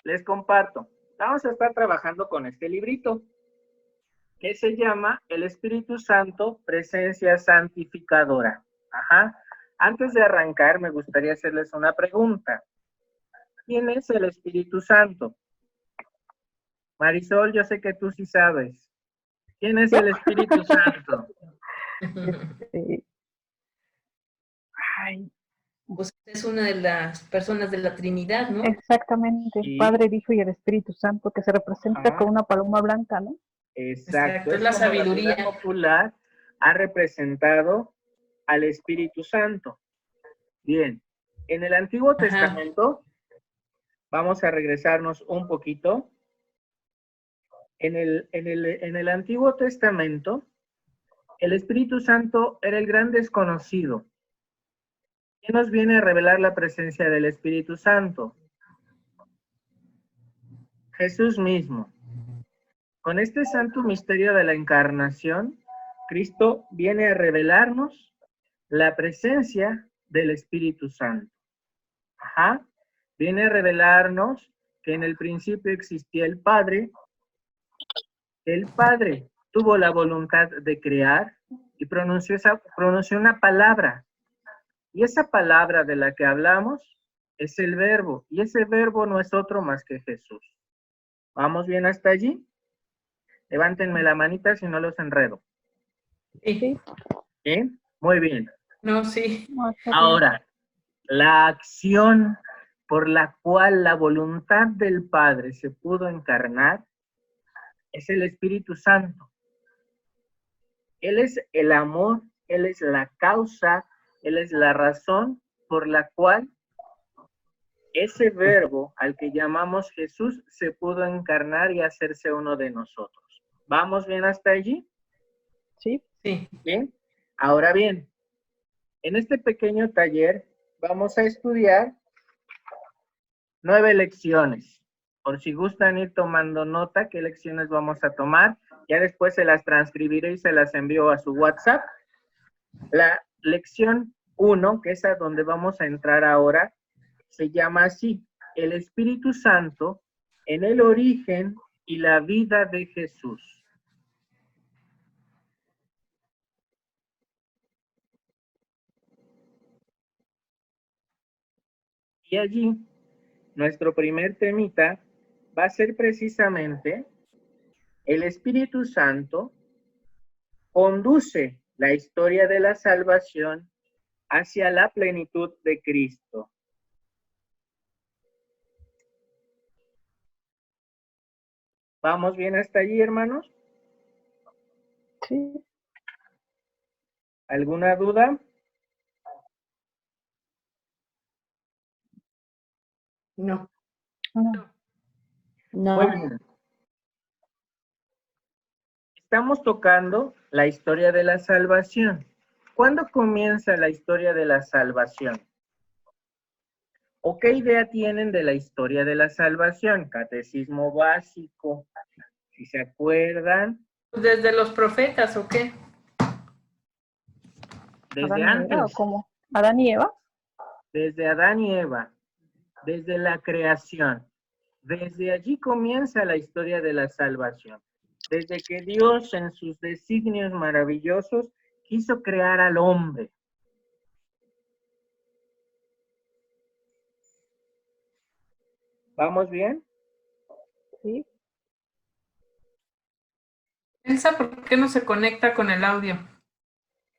les comparto. Vamos a estar trabajando con este librito que se llama El Espíritu Santo, Presencia Santificadora. Ajá. Antes de arrancar, me gustaría hacerles una pregunta. ¿Quién es el Espíritu Santo? Marisol, yo sé que tú sí sabes. ¿Quién es el Espíritu Santo? Este, ay, Pues es una de las personas de la Trinidad, ¿no? exactamente, el Sí. Padre, el Hijo y el Espíritu Santo, que se representa Ajá. con una paloma blanca, ¿no? Exacto. Exacto, es la como sabiduría. La sociedad popular ha representado al Espíritu Santo. Bien, en el Antiguo Ajá. Testamento, vamos a regresarnos un poquito. En el Antiguo Testamento, el Espíritu Santo era el gran desconocido. ¿Quién nos viene a revelar la presencia del Espíritu Santo? Jesús mismo. Con este santo misterio de la encarnación, Cristo viene a revelarnos la presencia del Espíritu Santo. Ajá. Viene a revelarnos que en el principio existía el Padre. El Padre tuvo la voluntad de crear y pronunció una palabra. Y esa palabra de la que hablamos es el verbo. Y ese verbo no es otro más que Jesús. ¿Vamos bien hasta allí? Levántenme la manita si no los enredo. Sí. ¿Sí? Muy bien. No, sí. No, está bien. Ahora, la acción por la cual la voluntad del Padre se pudo encarnar es el Espíritu Santo. Él es el amor, Él es la causa, Él es la razón por la cual ese verbo al que llamamos Jesús se pudo encarnar y hacerse uno de nosotros. ¿Vamos bien hasta allí? Sí. Sí. Bien. Ahora bien, en este pequeño taller vamos a estudiar 9 lecciones. Por si gustan ir tomando nota, qué lecciones vamos a tomar. Ya después se las transcribiré y se las envío a su WhatsApp. La lección 1, que es a donde vamos a entrar ahora, se llama así: el Espíritu Santo en el origen y la vida de Jesús. Y allí, nuestro primer temita va a ser precisamente el Espíritu Santo conduce la historia de la salvación hacia la plenitud de Cristo. ¿Vamos bien hasta allí, hermanos? Sí. ¿Alguna duda? No. No. Muy bien. Estamos tocando la historia de la salvación. ¿Cuándo comienza la historia de la salvación? ¿O qué idea tienen de la historia de la salvación? Catecismo básico, si se acuerdan. ¿Desde los profetas o qué? Desde ¿Adán y Eva o antes, cómo? ¿Adán y Eva? desde Adán y Eva, desde la creación. Desde allí comienza la historia de la salvación. Desde que Dios en sus designios maravillosos quiso crear al hombre. ¿Vamos bien? Sí. Elsa, ¿por qué no se conecta con el audio?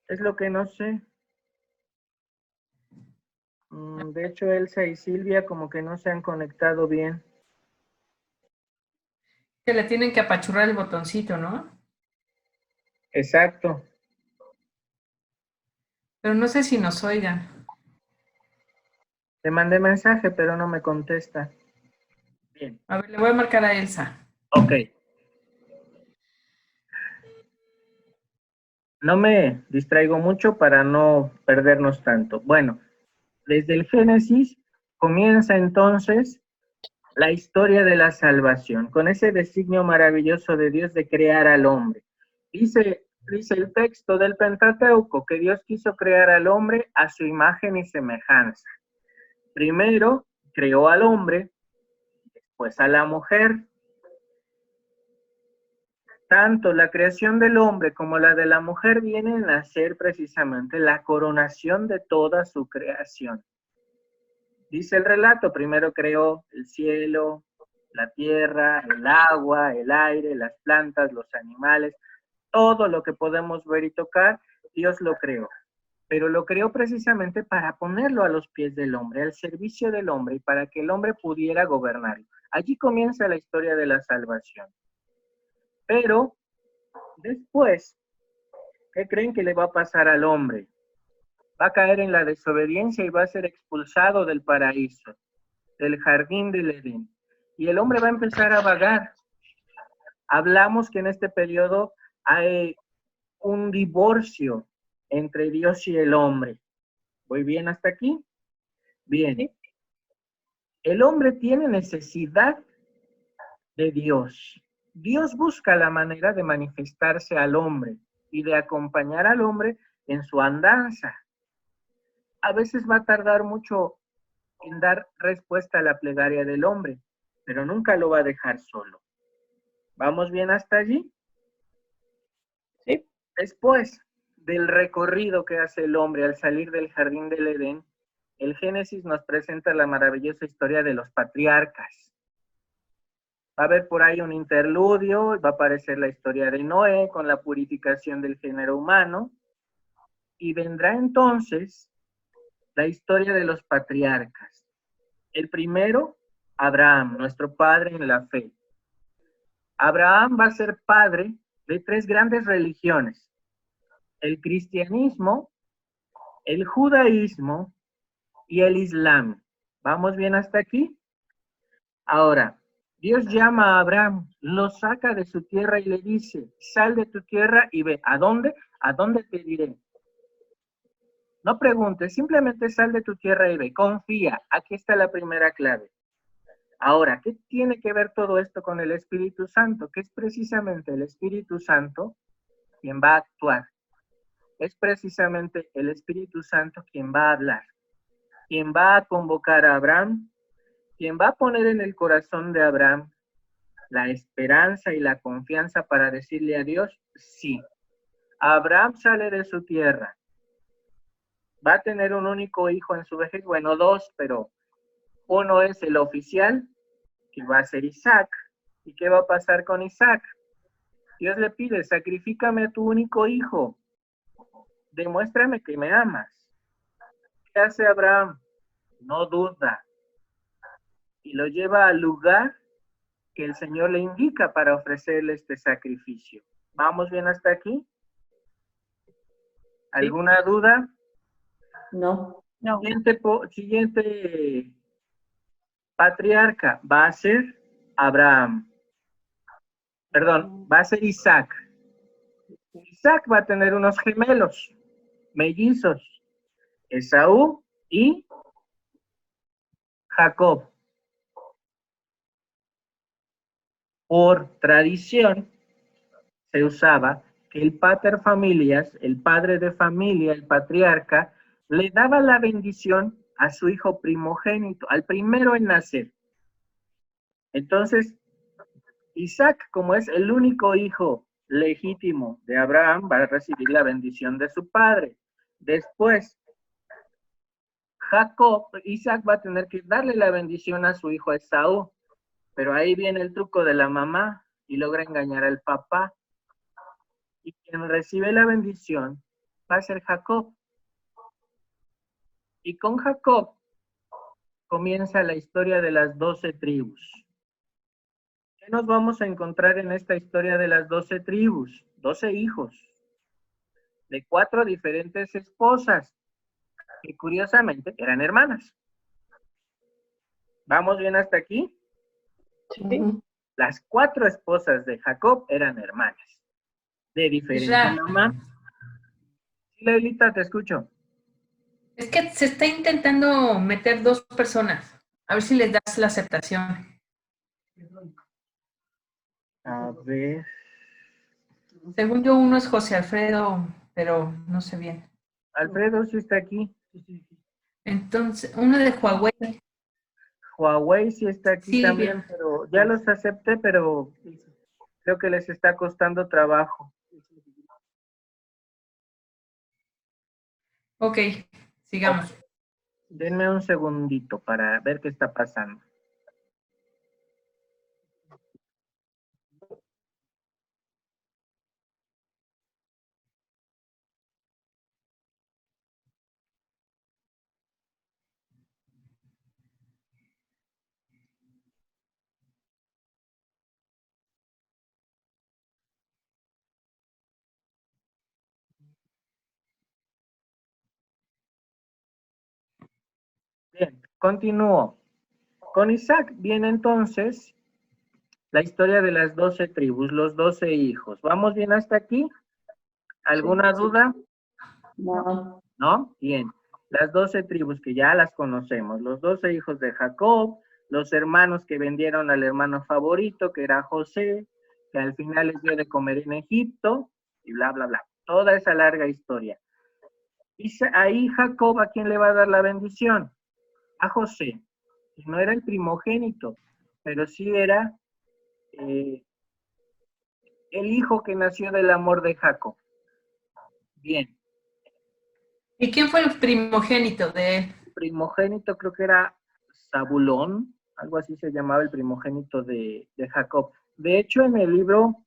Es lo que no sé. De hecho, Elsa y Silvia como que no se han conectado bien. Que le tienen que apachurrar el botoncito, ¿no? Exacto. Pero no sé si nos oigan. Le mandé mensaje, pero no me contesta. Bien. A ver, le voy a marcar a Elsa. Ok. No me distraigo mucho para no perdernos tanto. Bueno, desde el Génesis comienza entonces la historia de la salvación, con ese designio maravilloso de Dios de crear al hombre. Dice el texto del Pentateuco que Dios quiso crear al hombre a su imagen y semejanza. Primero creó al hombre, Pues a la mujer. Tanto la creación del hombre como la de la mujer vienen a ser precisamente la coronación de toda su creación. Dice el relato, primero creó el cielo, la tierra, el agua, el aire, las plantas, los animales, todo lo que podemos ver y tocar, Dios lo creó. Pero lo creó precisamente para ponerlo a los pies del hombre, al servicio del hombre, y para que el hombre pudiera gobernarlo. Allí comienza la historia de la salvación. Pero después, ¿qué creen que le va a pasar al hombre? Va a caer en la desobediencia y va a ser expulsado del paraíso, del jardín del Edén. Y el hombre va a empezar a vagar. Hablamos que en este periodo hay un divorcio entre Dios y el hombre. ¿Voy bien hasta aquí? Bien. El hombre tiene necesidad de Dios. Dios busca la manera de manifestarse al hombre y de acompañar al hombre en su andanza. A veces va a tardar mucho en dar respuesta a la plegaria del hombre, pero nunca lo va a dejar solo. ¿Vamos bien hasta allí? Sí. Después del recorrido que hace el hombre al salir del jardín del Edén, el Génesis nos presenta la maravillosa historia de los patriarcas. Va a haber por ahí un interludio, va a aparecer la historia de Noé con la purificación del género humano, y vendrá entonces la historia de los patriarcas. El primero, Abraham, nuestro padre en la fe. Abraham va a ser padre de tres grandes religiones: el cristianismo, el judaísmo y el islam. ¿Vamos bien hasta aquí? Ahora, Dios llama a Abraham, lo saca de su tierra y le dice: sal de tu tierra y ve. ¿A dónde? ¿A dónde te diré? No preguntes, simplemente sal de tu tierra y ve. Confía. Aquí está la primera clave. Ahora, ¿qué tiene que ver todo esto con el Espíritu Santo? Que es precisamente el Espíritu Santo quien va a actuar. Es precisamente el Espíritu Santo quien va a hablar, quien va a convocar a Abraham, quien va a poner en el corazón de Abraham la esperanza y la confianza para decirle a Dios: sí. Abraham sale de su tierra. Va a tener un único hijo en su vejez, bueno, dos, pero uno es el oficial, que va a ser Isaac. ¿Y qué va a pasar con Isaac? Dios le pide: sacrifícame a tu único hijo. Demuéstrame que me amas. ¿Qué hace Abraham? No duda. Y lo lleva al lugar que el Señor le indica para ofrecerle este sacrificio. ¿Vamos bien hasta aquí? ¿Alguna duda? No. No. Siguiente patriarca va a ser Abraham. Perdón, va a ser Isaac. Isaac va a tener unos gemelos, mellizos, Esaú y Jacob. Por tradición se usaba que el pater familias, el padre de familia, el patriarca, le daba la bendición a su hijo primogénito, al primero en nacer. Entonces, Isaac, como es el único hijo legítimo de Abraham, va a recibir la bendición de su padre. Después, Isaac va a tener que darle la bendición a su hijo Esaú, pero ahí viene el truco de la mamá y logra engañar al papá. Y quien recibe la bendición va a ser Jacob. Y con Jacob comienza la historia de las 12 tribus. ¿Qué nos vamos a encontrar en esta historia de las 12 tribus? 12 hijos de 4 diferentes esposas que curiosamente eran hermanas. ¿Vamos bien hasta aquí? Sí. Las 4 esposas de Jacob eran hermanas, de diferente mamá. Sí, Leilita, te escucho. Es que se está intentando meter 2 personas. A ver si les das la aceptación. A ver. Según yo, uno es José Alfredo, pero no sé bien. Alfredo sí está aquí. Entonces, uno de Huawei. Huawei sí está aquí Silvia. también, pero ya los acepté, pero creo que les está costando trabajo. Ok, sigamos. Denme un segundito para ver qué está pasando. Bien, continúo. Con Isaac viene entonces la historia de las 12 tribus, los 12 hijos. ¿Vamos bien hasta aquí? ¿Alguna duda? No. ¿No? Bien. Las 12 tribus que ya las conocemos, los 12 hijos de Jacob, los hermanos que vendieron al hermano favorito, que era José, que al final les dio de comer en Egipto, y bla, bla, bla. Toda esa larga historia. Y ahí Jacob, ¿a quién le va a dar la bendición? A José. Que no era el primogénito, pero sí era el hijo que nació del amor de Jacob. Bien. ¿Y quién fue el primogénito de él? El primogénito creo que era Zabulón, algo así se llamaba el primogénito de Jacob. De hecho, en el libro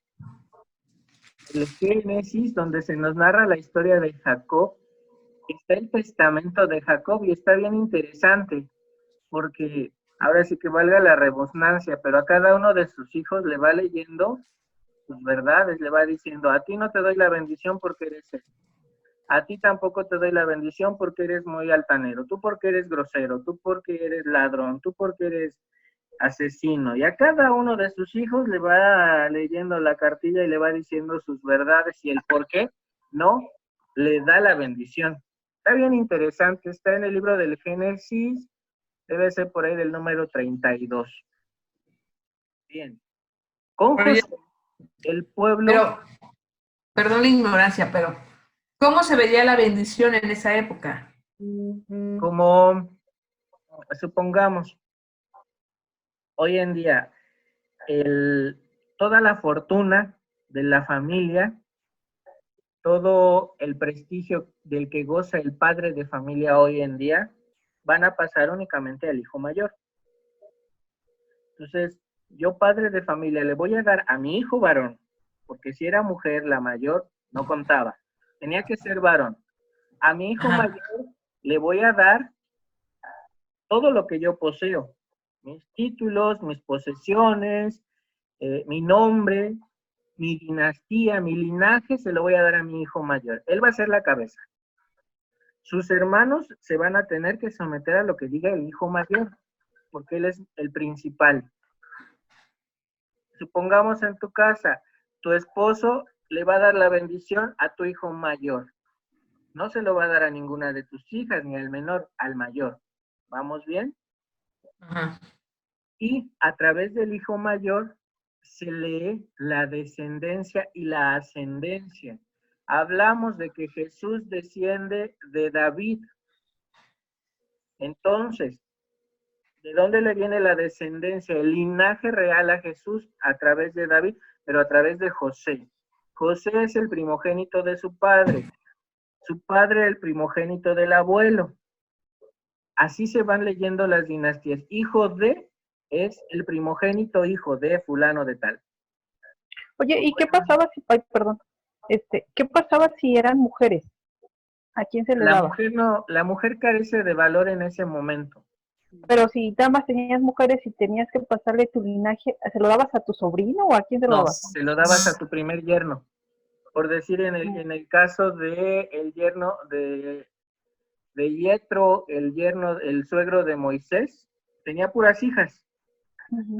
El Génesis, donde se nos narra la historia de Jacob, está el testamento de Jacob y está bien interesante, porque ahora sí que valga la redundancia, pero a cada uno de sus hijos le va leyendo sus verdades, le va diciendo, a ti no te doy la bendición porque eres esto. A ti tampoco te doy la bendición porque eres muy altanero, tú porque eres grosero, tú porque eres ladrón, tú porque eres asesino. Y a cada uno de sus hijos le va leyendo la cartilla y le va diciendo sus verdades y el por qué no le da la bendición. Está bien interesante, está en el libro del Génesis, debe ser por ahí del número 32. Bien. Con Pero, José, el pueblo, pero, perdón la ignorancia, pero ¿cómo se veía la bendición en esa época? como supongamos, hoy en día, toda la fortuna de la familia, todo el prestigio del que goza el padre de familia hoy en día, van a pasar únicamente al hijo mayor. Entonces, yo padre de familia le voy a dar a mi hijo varón, porque si era mujer, la mayor no contaba, tenía que ser varón. A mi hijo Ajá. mayor le voy a dar todo lo que yo poseo, mis títulos, mis posesiones, mi nombre, mi dinastía, mi linaje, se lo voy a dar a mi hijo mayor. Él va a ser la cabeza. Sus hermanos se van a tener que someter a lo que diga el hijo mayor, porque él es el principal. Supongamos en tu casa, tu esposo le va a dar la bendición a tu hijo mayor. No se lo va a dar a ninguna de tus hijas, ni al menor, al mayor. ¿Vamos bien? Ajá. Y a través del hijo mayor se lee la descendencia y la ascendencia. Hablamos de que Jesús desciende de David. Entonces, ¿de dónde le viene la descendencia? El linaje real a Jesús a través de David, pero a través de José. José es el primogénito de su padre el primogénito del abuelo. Así se van leyendo las dinastías. Hijo de es el primogénito hijo de fulano de tal. Oye, ¿y qué pasaba si, ay, perdón, qué pasaba si eran mujeres? ¿A quién se les daba? La mujer carece de valor en ese momento. Pero si nada más tenías mujeres y tenías que pasarle tu linaje, ¿se lo dabas a tu sobrino o a quién se lo No, dabas? se lo dabas a tu primer yerno. Por decir, en el caso de el yerno de Yetro, el suegro de Moisés, tenía puras hijas.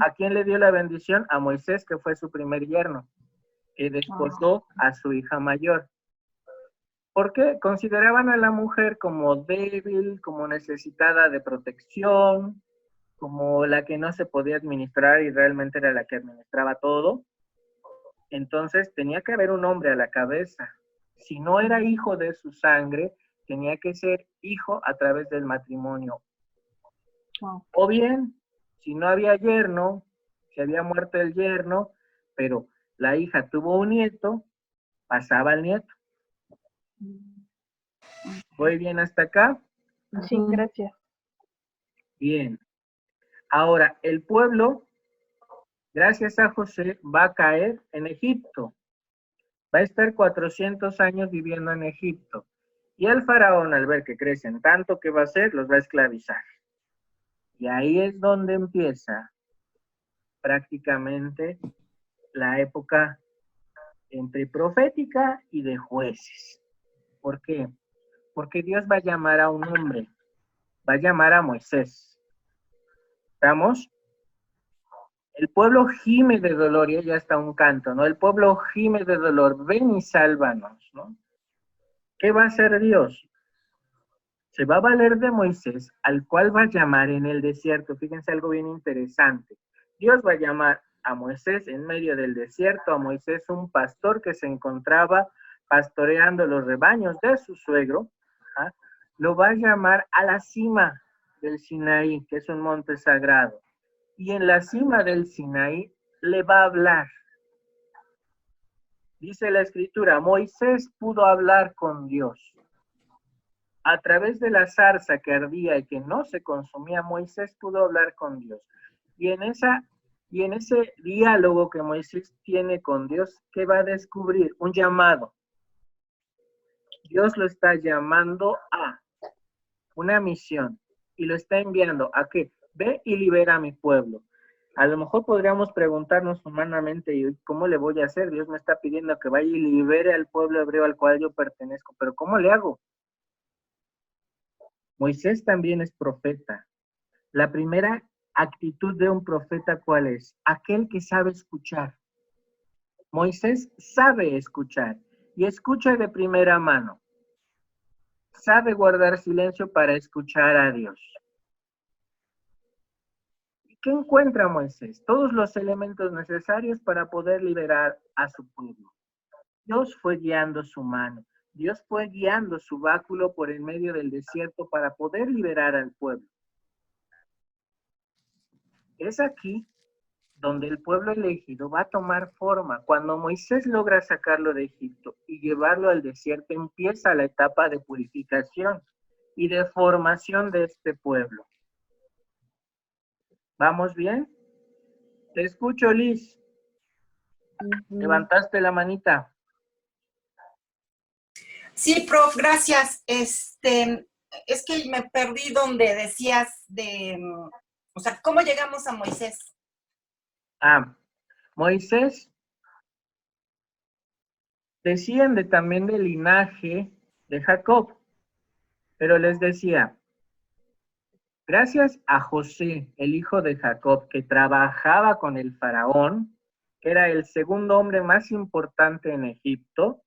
¿A quién le dio la bendición? A Moisés, que fue su primer yerno, que desposó a su hija mayor. ¿Por qué? Consideraban a la mujer como débil, como necesitada de protección, como la que no se podía administrar y realmente era la que administraba todo. Entonces tenía que haber un hombre a la cabeza. Si no era hijo de su sangre, tenía que ser hijo a través del matrimonio. O bien Si no había yerno, si había muerto el yerno, pero la hija tuvo un nieto, pasaba al nieto. ¿Voy bien hasta acá? Sí, gracias. Bien. Ahora, el pueblo, gracias a José, va a caer en Egipto. Va a estar 400 años viviendo en Egipto. Y el faraón, al ver que crecen tanto, ¿qué va a hacer? Los va a esclavizar. Y ahí es donde empieza prácticamente la época entre profética y de jueces. ¿Por qué? Porque Dios va a llamar a un hombre, va a llamar a Moisés. ¿Estamos? El pueblo gime de dolor, y ya está un canto, ¿no? El pueblo gime de dolor, ven y sálvanos, ¿no? ¿Qué va a hacer Dios? Se va a valer de Moisés, al cual va a llamar en el desierto. Fíjense algo bien interesante. Dios va a llamar a Moisés en medio del desierto, a Moisés un pastor que se encontraba pastoreando los rebaños de su suegro, ¿ah? Lo va a llamar a la cima del Sinaí, que es un monte sagrado. Y en la cima del Sinaí le va a hablar. Dice la escritura, Moisés pudo hablar con Dios. A través de la zarza que ardía y que no se consumía, Moisés pudo hablar con Dios. Y en ese diálogo que Moisés tiene con Dios, ¿qué va a descubrir? Un llamado. Dios lo está llamando a una misión y lo está enviando a que ve y libera a mi pueblo. A lo mejor podríamos preguntarnos humanamente, ¿cómo le voy a hacer? Dios me está pidiendo que vaya y libere al pueblo hebreo al cual yo pertenezco, pero ¿cómo le hago? Moisés también es profeta. La primera actitud de un profeta, ¿cuál es? Aquel que sabe escuchar. Moisés sabe escuchar y escucha de primera mano. Sabe guardar silencio para escuchar a Dios. ¿Y qué encuentra Moisés? Todos los elementos necesarios para poder liberar a su pueblo. Dios fue guiando su mano. Dios fue guiando su báculo por el medio del desierto para poder liberar al pueblo. Es aquí donde el pueblo elegido va a tomar forma. Cuando Moisés logra sacarlo de Egipto y llevarlo al desierto, empieza la etapa de purificación y de formación de este pueblo. ¿Vamos bien? Te escucho, Liz. Levantaste la manita. Sí, prof, gracias. Es que me perdí donde decías o sea, ¿cómo llegamos a Moisés? Moisés desciende también del linaje de Jacob, pero les decía, gracias a José, el hijo de Jacob, que trabajaba con el faraón, que era el segundo hombre más importante en Egipto,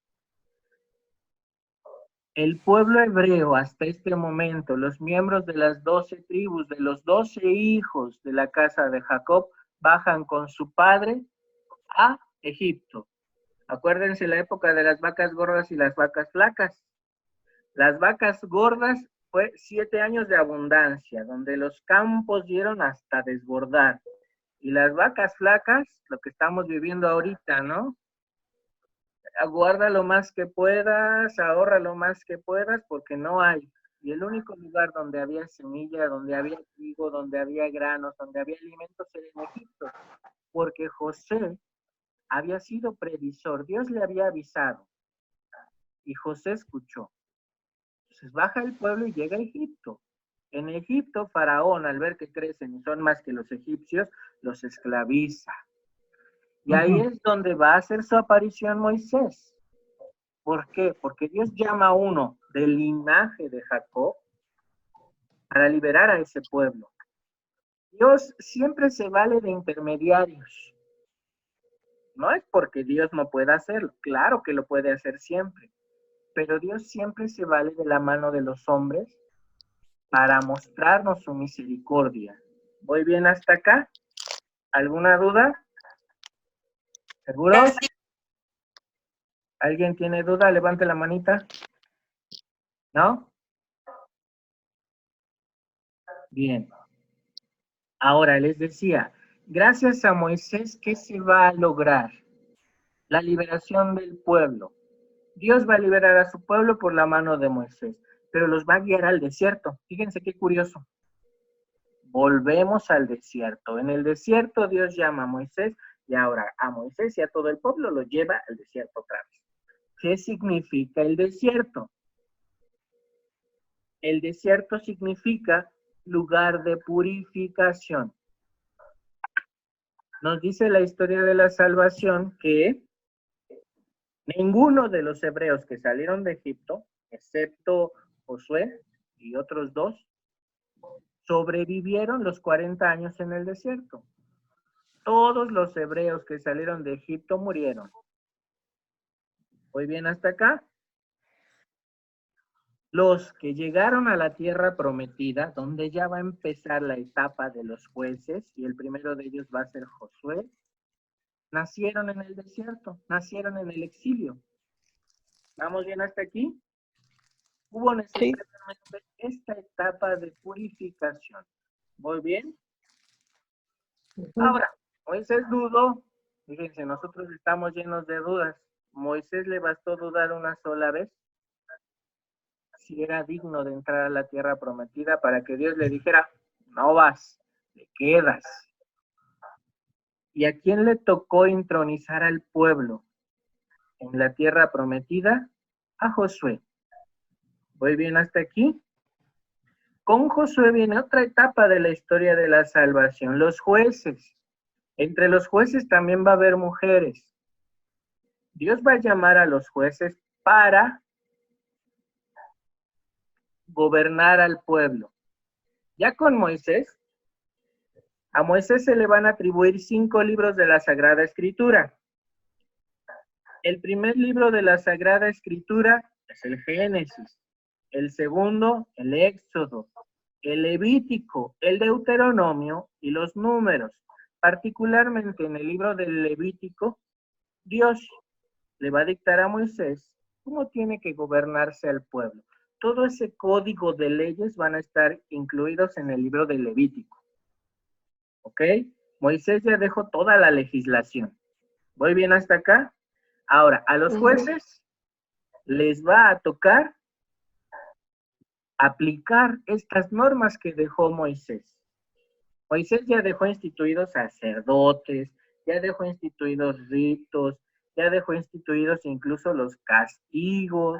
el pueblo hebreo hasta este momento, los miembros de las 12 tribus, de los 12 hijos de la casa de Jacob, bajan con su padre a Egipto. Acuérdense la época de las vacas gordas y las vacas flacas. Las vacas gordas fue 7 años de abundancia, donde los campos dieron hasta desbordar. Y las vacas flacas, lo que estamos viviendo ahorita, ¿no? Aguarda lo más que puedas, ahorra lo más que puedas, porque no hay. Y el único lugar donde había semilla, donde había trigo, donde había granos, donde había alimentos era en Egipto. Porque José había sido previsor, Dios le había avisado. Y José escuchó. Entonces baja el pueblo y llega a Egipto. En Egipto, Faraón, al ver que crecen y son más que los egipcios, los esclaviza. Y ahí es donde va a hacer su aparición Moisés. ¿Por qué? Porque Dios llama a uno del linaje de Jacob para liberar a ese pueblo. Dios siempre se vale de intermediarios. No es porque Dios no pueda hacerlo, claro que lo puede hacer siempre, pero Dios siempre se vale de la mano de los hombres para mostrarnos su misericordia. ¿Voy bien hasta acá? ¿Alguna duda? ¿Seguros? ¿Alguien tiene duda? Levante la manita. ¿No? Bien. Ahora les decía, gracias a Moisés, ¿qué se va a lograr? La liberación del pueblo. Dios va a liberar a su pueblo por la mano de Moisés, pero los va a guiar al desierto. Fíjense qué curioso. Volvemos al desierto. En el desierto Dios llama a Moisés y ahora a Moisés y a todo el pueblo lo lleva al desierto otra vez. ¿Qué significa el desierto? El desierto significa lugar de purificación. Nos dice la historia de la salvación que ninguno de los hebreos que salieron de Egipto, excepto Josué y otros dos, sobrevivieron los 40 años en el desierto. Todos los hebreos que salieron de Egipto murieron. ¿Voy bien hasta acá? Los que llegaron a la tierra prometida, donde ya va a empezar la etapa de los jueces, y el primero de ellos va a ser Josué, nacieron en el desierto, nacieron en el exilio. ¿Vamos bien hasta aquí? Hubo necesariamente esta etapa de purificación. ¿Voy bien? Ahora, Moisés dudó. Fíjense, nosotros estamos llenos de dudas. Moisés le bastó dudar una sola vez si era digno de entrar a la tierra prometida para que Dios le dijera, no vas, te quedas. ¿Y a quién le tocó intronizar al pueblo en la tierra prometida? A Josué. ¿Voy bien hasta aquí? Con Josué viene otra etapa de la historia de la salvación, los jueces. Entre los jueces también va a haber mujeres. Dios va a llamar a los jueces para gobernar al pueblo. Ya con Moisés, a Moisés se le van a atribuir 5 libros de la Sagrada Escritura. El primer libro de la Sagrada Escritura es el Génesis. El segundo, el Éxodo. El Levítico, el Deuteronomio y los Números. Particularmente en el libro del Levítico, Dios le va a dictar a Moisés cómo tiene que gobernarse al pueblo. Todo ese código de leyes van a estar incluidos en el libro del Levítico. ¿Ok? Moisés ya dejó toda la legislación. ¿Voy bien hasta acá? Ahora, a los jueces les va a tocar aplicar estas normas que dejó Moisés. Moisés ya dejó instituidos sacerdotes, ya dejó instituidos ritos, ya dejó instituidos incluso los castigos,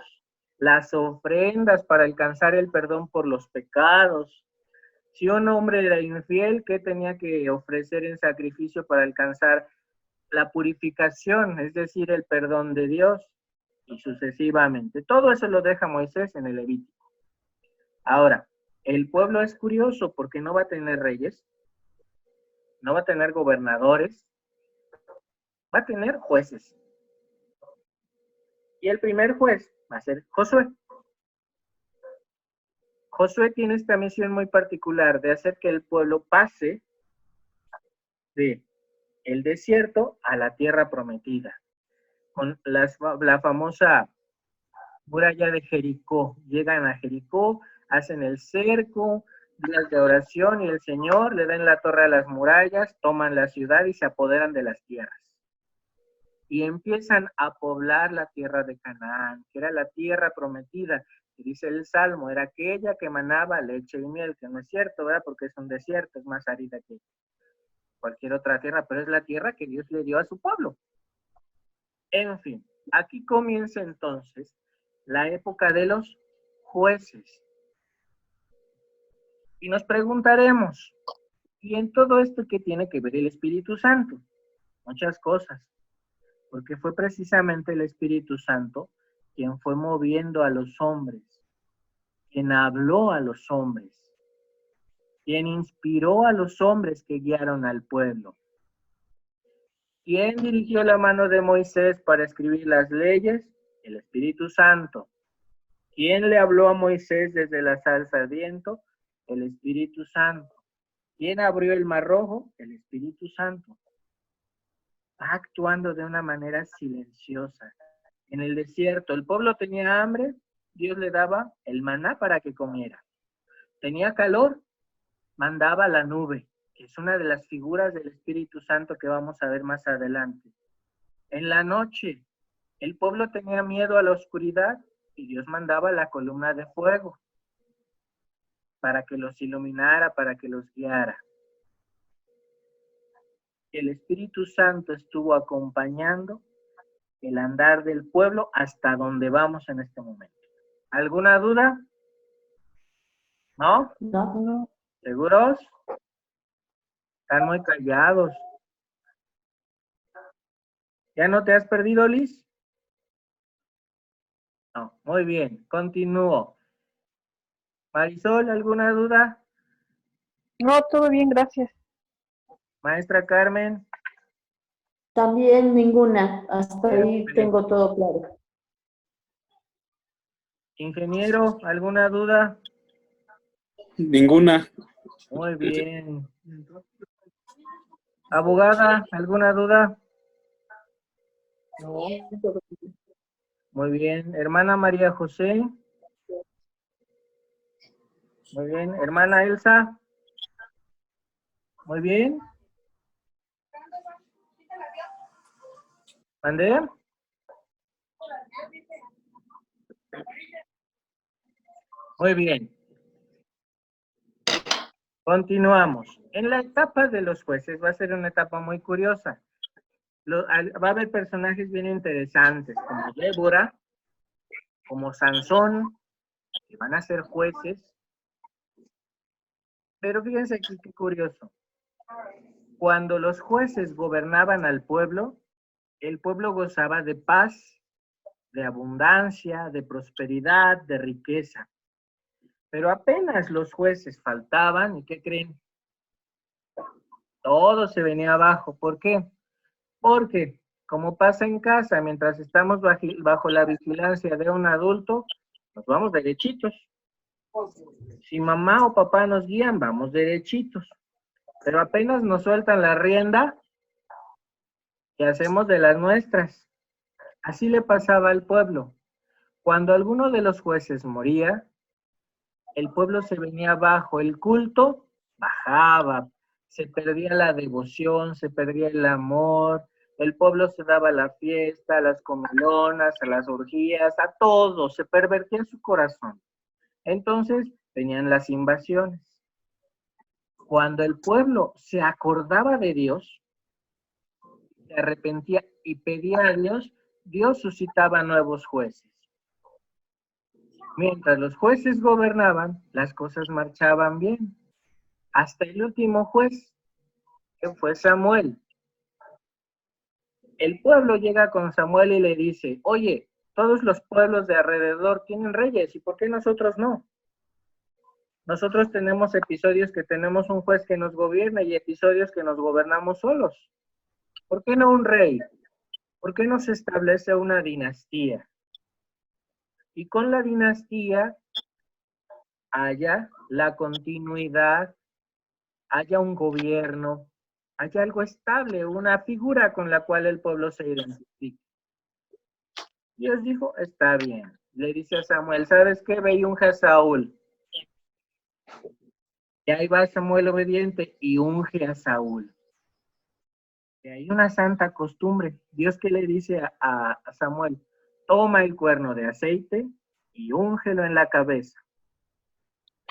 las ofrendas para alcanzar el perdón por los pecados. Si un hombre era infiel, ¿qué tenía que ofrecer en sacrificio para alcanzar la purificación, es decir, el perdón de Dios? Y sucesivamente. Todo eso lo deja Moisés en el Levítico. Ahora, el pueblo es curioso porque no va a tener reyes, no va a tener gobernadores, va a tener jueces. Y el primer juez va a ser Josué. Josué tiene esta misión muy particular de hacer que el pueblo pase de el desierto a la tierra prometida. Con la famosa muralla de Jericó. Llegan a Jericó, hacen el cerco, días de oración y el Señor le da en la torre a las murallas, toman la ciudad y se apoderan de las tierras. Y empiezan a poblar la tierra de Canaán, que era la tierra prometida, que dice el Salmo, era aquella que emanaba leche y miel, que no es cierto, ¿verdad? Porque es un desierto, es más árida que cualquier otra tierra, pero es la tierra que Dios le dio a su pueblo. En fin, aquí comienza entonces la época de los jueces. Y nos preguntaremos, ¿y en todo esto qué tiene que ver el Espíritu Santo? Muchas cosas, porque fue precisamente el Espíritu Santo quien fue moviendo a los hombres, quien habló a los hombres, quien inspiró a los hombres que guiaron al pueblo. ¿Quién dirigió la mano de Moisés para escribir las leyes? El Espíritu Santo. ¿Quién le habló a Moisés desde la zarza de viento? El Espíritu Santo. ¿Quién abrió el mar rojo? El Espíritu Santo. Va actuando de una manera silenciosa. En el desierto, el pueblo tenía hambre, Dios le daba el maná para que comiera. Tenía calor, mandaba la nube Es una de las figuras del Espíritu Santo que vamos a ver más adelante. En la noche, el pueblo tenía miedo a la oscuridad y Dios mandaba la columna de fuego para que los iluminara, para que los guiara. El Espíritu Santo estuvo acompañando el andar del pueblo hasta donde vamos en este momento. ¿Alguna duda? ¿No? No. ¿Seguros? Están muy callados. ¿Ya no te has perdido, Liz? No, muy bien, continúo. Marisol, ¿alguna duda? No, todo bien, gracias. Maestra Carmen. También ninguna, hasta ahí Perfecto. tengo todo claro. Ingeniero, ¿alguna duda? Ninguna. Muy bien. Abogada, ¿alguna duda? No, Muy bien. Hermana María José. Muy bien. Hermana Elsa. Muy bien. ¿Mandé? Muy bien. Continuamos. En la etapa de los jueces va a ser una etapa muy curiosa. Va a haber personajes bien interesantes, como Débora, como Sansón, que van a ser jueces. Pero fíjense aquí qué curioso. Cuando los jueces gobernaban al pueblo, el pueblo gozaba de paz, de abundancia, de prosperidad, de riqueza. Pero apenas los jueces faltaban, ¿y qué creen? Todo se venía abajo. ¿Por qué? Porque, como pasa en casa, mientras estamos bajo la vigilancia de un adulto, nos vamos derechitos. Si mamá o papá nos guían, vamos derechitos. Pero apenas nos sueltan la rienda, ¿qué hacemos de las nuestras? Así le pasaba al pueblo. Cuando alguno de los jueces moría, el pueblo se venía abajo, el culto bajaba, se perdía la devoción, se perdía el amor, el pueblo se daba a la fiesta, a las comilonas, a las orgías, a todo, se pervertía su corazón. Entonces venían las invasiones. Cuando el pueblo se acordaba de Dios, se arrepentía y pedía a Dios, Dios suscitaba nuevos jueces. Mientras los jueces gobernaban, las cosas marchaban bien. Hasta el último juez, que fue Samuel. El pueblo llega con Samuel y le dice, oye, todos los pueblos de alrededor tienen reyes, ¿y por qué nosotros no? Nosotros tenemos episodios que tenemos un juez que nos gobierna y episodios que nos gobernamos solos. ¿Por qué no un rey? ¿Por qué no se establece una dinastía? Y con la dinastía haya la continuidad, haya un gobierno, haya algo estable, una figura con la cual el pueblo se identifique. Dios dijo, está bien. Le dice a Samuel, ¿sabes qué? Ve y unge a Saúl. Y ahí va Samuel obediente y unge a Saúl. Y hay una santa costumbre. Dios que le dice a Samuel, toma el cuerno de aceite y úngelo en la cabeza.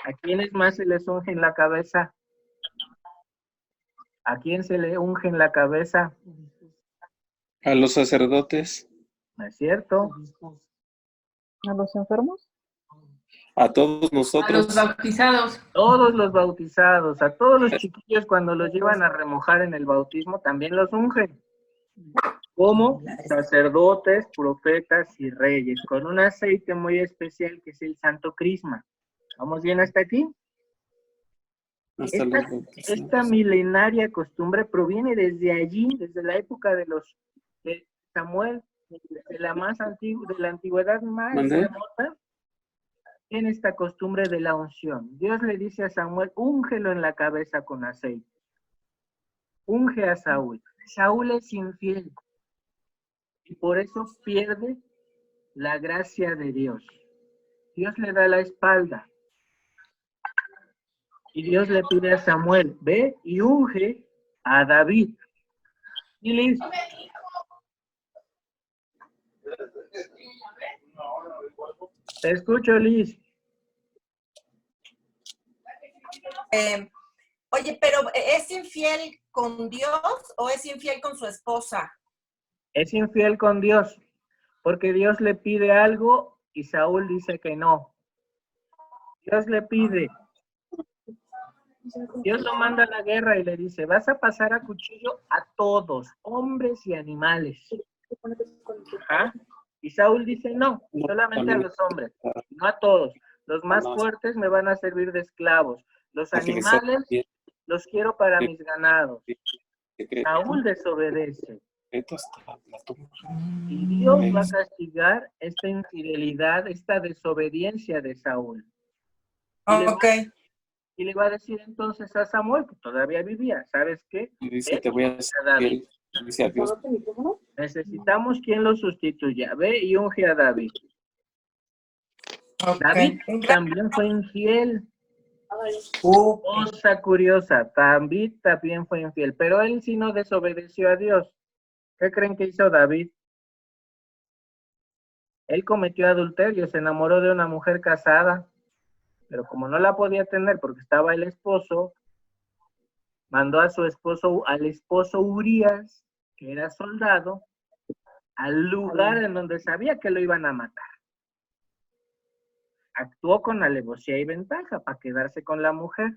¿A quiénes más se les unge en la cabeza? ¿A quién se le unge en la cabeza? A los sacerdotes. ¿No es cierto? ¿A los enfermos? A todos A nosotros. los bautizados. Todos los bautizados, a todos los chiquillos cuando los llevan a remojar en el bautismo, también los ungen. Como sacerdotes, profetas y reyes, con un aceite muy especial que es el Santo Crisma. ¿Vamos bien hasta aquí? Hasta los bautizados. Esta milenaria costumbre proviene desde allí, desde la época de Samuel, de la antigüedad más ¿Mandé? remota, en esta costumbre de la unción. Dios le dice a Samuel, úngelo en la cabeza con aceite. Unge a Saúl. Saúl es infiel y por eso pierde la gracia de Dios. Dios le da la espalda. Y Dios le pide a Samuel, ve y unge a David. Y listo. Te escucho, Liz. Oye, pero ¿es infiel con Dios o es infiel con su esposa? Es infiel con Dios, porque Dios le pide algo y Saúl dice que no. Dios le pide. Dios lo manda a la guerra y le dice, vas a pasar a cuchillo a todos, hombres y animales. Ajá. Y Saúl dice, no, solamente a los hombres, no a todos. Los más fuertes me van a servir de esclavos. Los animales los quiero para mis ganados. Saúl desobedece. Y Dios va a castigar esta infidelidad, esta desobediencia de Saúl. Ok. Y le va a decir entonces a Samuel, que todavía vivía, ¿sabes qué? Y dice, te voy a decir a David. Dice a Dios. Necesitamos quien lo sustituya. Ve y unge a David. Okay. David también fue infiel. Cosa curiosa, David también fue infiel, pero él sí no desobedeció a Dios. ¿Qué creen que hizo David? Él cometió adulterio, se enamoró de una mujer casada, pero como no la podía tener porque estaba el esposo, mandó a su esposo, al esposo Urías, que era soldado, al lugar en donde sabía que lo iban a matar. Actuó con alevosía y ventaja para quedarse con la mujer.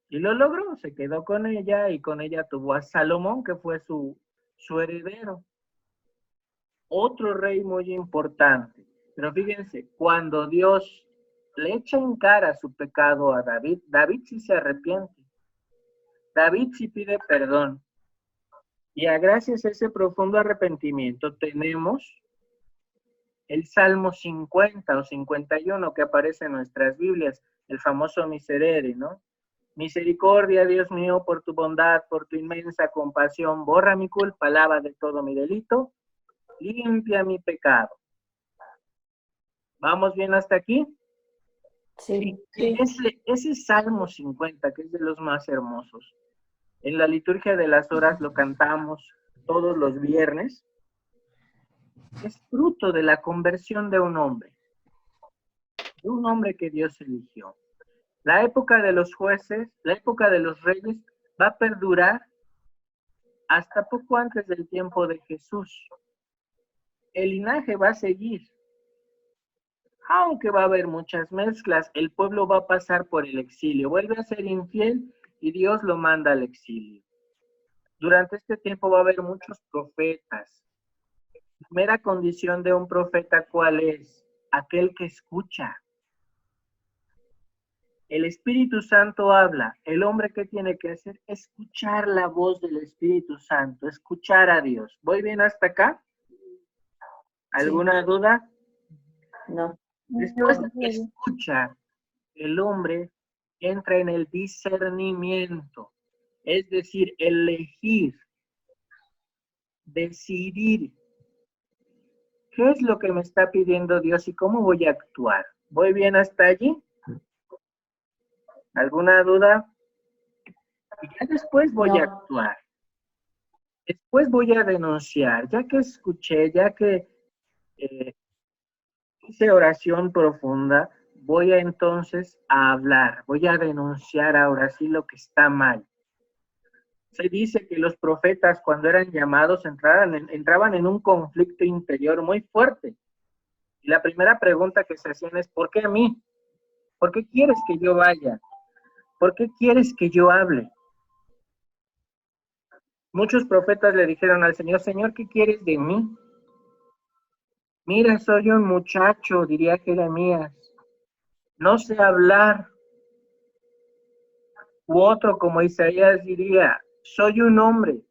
Y lo logró, se quedó con ella y con ella tuvo a Salomón, que fue su heredero. Otro rey muy importante. Pero fíjense, cuando Dios le echa en cara su pecado a David, David sí se arrepiente. David sí pide perdón. Y gracias a ese profundo arrepentimiento tenemos el Salmo 50 o 51 que aparece en nuestras Biblias, el famoso Miserere, ¿no? Misericordia, Dios mío, por tu bondad, por tu inmensa compasión, borra mi culpa, lava de todo mi delito, limpia mi pecado. ¿Vamos bien hasta aquí? Sí. Ese Salmo 50, que es de los más hermosos, en la liturgia de las horas lo cantamos todos los viernes, es fruto de la conversión de un hombre que Dios eligió. La época de los jueces, la época de los reyes va a perdurar hasta poco antes del tiempo de Jesús. El linaje va a seguir. Aunque va a haber muchas mezclas, el pueblo va a pasar por el exilio, vuelve a ser infiel y Dios lo manda al exilio. Durante este tiempo va a haber muchos profetas. La primera condición de un profeta, ¿cuál es? Aquel que escucha. El Espíritu Santo habla. El hombre, ¿qué tiene que hacer? Escuchar la voz del Espíritu Santo, escuchar a Dios. ¿Voy bien hasta acá? ¿Alguna duda? No. Después de que escucha, el hombre entra en el discernimiento, es decir, elegir, decidir. ¿Qué es lo que me está pidiendo Dios y cómo voy a actuar? ¿Voy bien hasta allí? ¿Alguna duda? Y ya después voy a actuar. Después voy a denunciar, ya que escuché, ya que hice oración profunda, voy a entonces a hablar, voy a denunciar ahora sí lo que está mal. Se dice que los profetas cuando eran llamados entraban en un conflicto interior muy fuerte. Y la primera pregunta que se hacían es, ¿por qué a mí? ¿Por qué quieres que yo vaya? ¿Por qué quieres que yo hable? Muchos profetas le dijeron al Señor, Señor, ¿qué quieres de mí? Mira, soy un muchacho, diría Jeremías. No sé hablar. U otro como Isaías diría, soy un hombre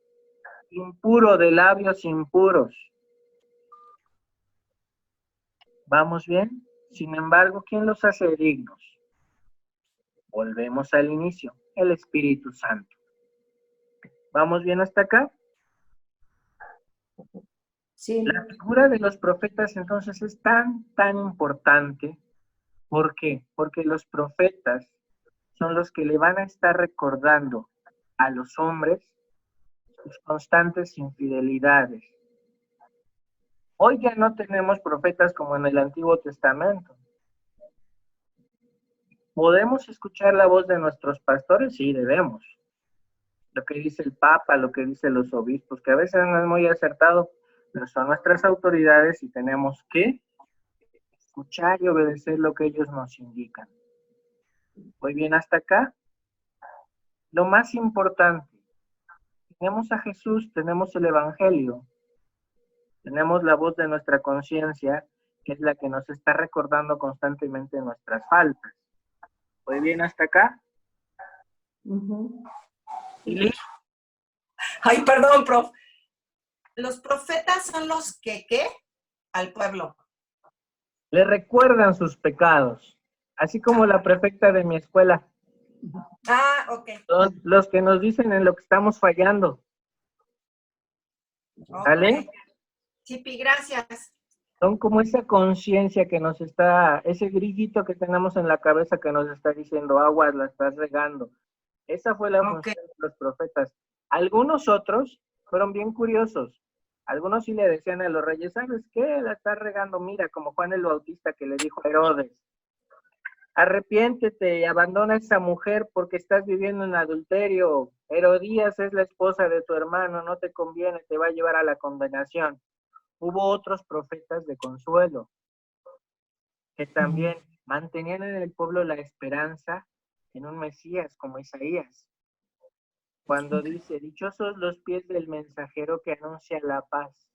impuro de labios impuros. ¿Vamos bien? Sin embargo, ¿quién los hace dignos? Volvemos al inicio, el Espíritu Santo. ¿Vamos bien hasta acá? Sí. La figura de los profetas entonces es tan importante. ¿Por qué? Porque los profetas son los que le van a estar recordando a los hombres sus constantes infidelidades. Hoy ya no tenemos profetas como en el Antiguo Testamento. ¿Podemos escuchar la voz de nuestros pastores? Sí, debemos. Lo que dice el Papa, lo que dicen los obispos, que a veces no es muy acertado, pero son nuestras autoridades y tenemos que escuchar y obedecer lo que ellos nos indican. ¿Voy bien hasta acá? Lo más importante, tenemos a Jesús, tenemos el Evangelio, tenemos la voz de nuestra conciencia, que es la que nos está recordando constantemente nuestras faltas. ¿Voy bien hasta acá? Ujú. ¿Y listo? Ay, perdón, prof. Los profetas son los que, ¿qué? Al pueblo. Le recuerdan sus pecados, así como la prefecta de mi escuela. Ah, ok. Son los que nos dicen en lo que estamos fallando. ¿Vale? Okay. Chipi, gracias. Son como esa conciencia que nos está, ese grillito que tenemos en la cabeza que nos está diciendo, aguas, la estás regando. Esa fue la función de los profetas. Algunos otros fueron bien curiosos. Algunos sí le decían a los reyes, ¿sabes qué? La estás regando, mira, como Juan el Bautista que le dijo a Herodes, arrepiéntete y abandona a esa mujer porque estás viviendo en adulterio. Herodías es la esposa de tu hermano, no te conviene, te va a llevar a la condenación. Hubo otros profetas de consuelo que también mantenían en el pueblo la esperanza en un Mesías como Isaías. Cuando dice, dichosos los pies del mensajero que anuncia la paz,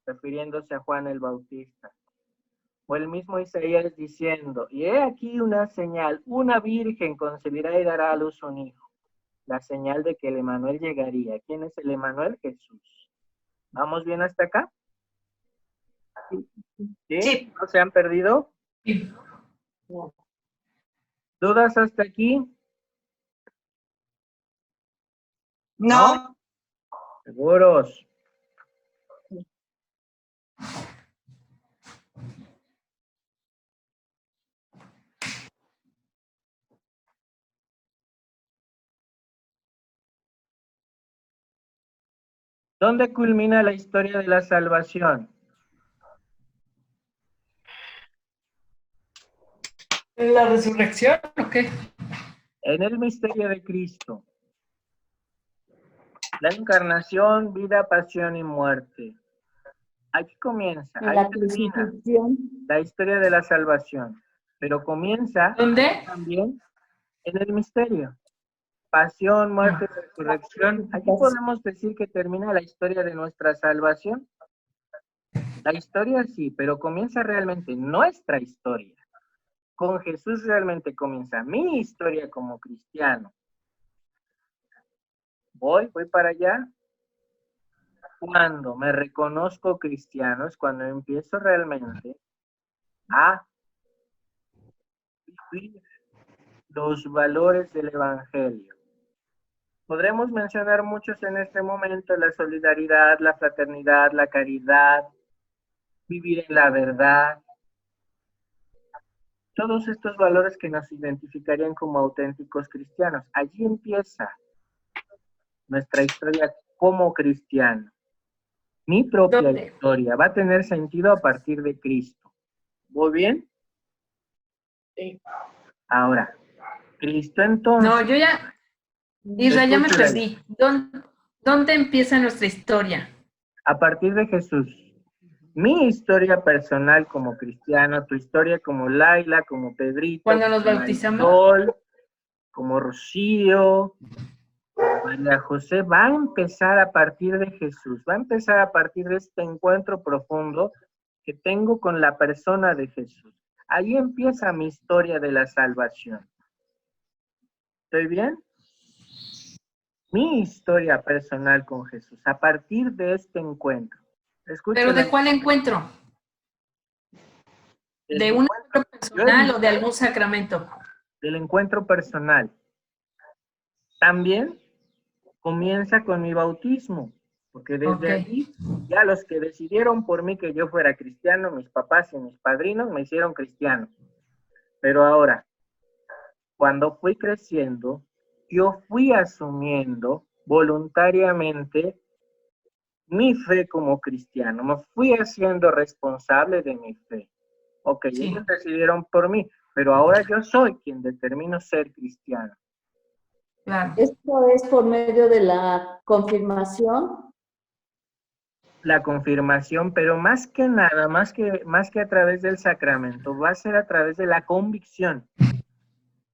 refiriéndose a Juan el Bautista. O el mismo Isaías diciendo, y he aquí una señal, una virgen concebirá y dará a luz un hijo. La señal de que el Emanuel llegaría. ¿Quién es el Emanuel? Jesús. ¿Vamos bien hasta acá? ¿Sí? Sí. ¿No se han perdido? Sí. ¿Dudas hasta aquí? No. ¿Seguros? ¿Dónde culmina la historia de la salvación? ¿En la resurrección o qué? En el misterio de Cristo. La encarnación, vida, pasión y muerte. Aquí comienza, En ahí la termina crucifixión. la historia de la salvación. Pero comienza ¿Dónde? también en el misterio. Pasión, muerte, resurrección. Aquí podemos decir que termina la historia de nuestra salvación. La historia sí, pero comienza realmente nuestra historia. Con Jesús realmente comienza mi historia como cristiano. Voy para allá. Cuando me reconozco cristiano es cuando empiezo realmente a vivir los valores del Evangelio. Podremos mencionar muchos en este momento: la solidaridad, la fraternidad, la caridad, vivir en la verdad. Todos estos valores que nos identificarían como auténticos cristianos. Allí empieza nuestra historia como cristiano. Mi propia ¿Dónde? historia va a tener sentido a partir de Cristo. ¿Muy bien? Sí. Ahora, Cristo entonces... No, yo ya, Israel, ya me perdí. ¿Dónde empieza nuestra historia? A partir de Jesús. Mi historia personal como cristiano, tu historia como Laila, como Pedrito, Cuando nos como bautizamos. Marisol, como Rocío, María José, va a empezar a partir de Jesús, va a empezar a partir de este encuentro profundo que tengo con la persona de Jesús. Ahí empieza mi historia de la salvación. ¿Estoy bien? Mi historia personal con Jesús, a partir de este encuentro. ¿Pero de cuál encuentro? ¿De un encuentro personal o de algún sacramento? Del encuentro personal. También comienza con mi bautismo, porque desde allí ya los que decidieron por mí que yo fuera cristiano, mis papás y mis padrinos, me hicieron cristiano. Pero ahora, cuando fui creciendo, yo fui asumiendo voluntariamente mi fe como cristiano, me fui haciendo responsable de mi fe. Ok, Sí. ellos decidieron por mí, pero ahora yo soy quien determino ser cristiano. Claro. Esto es por medio de la confirmación. La confirmación, pero más que nada, más que a través del sacramento, va a ser a través de la convicción,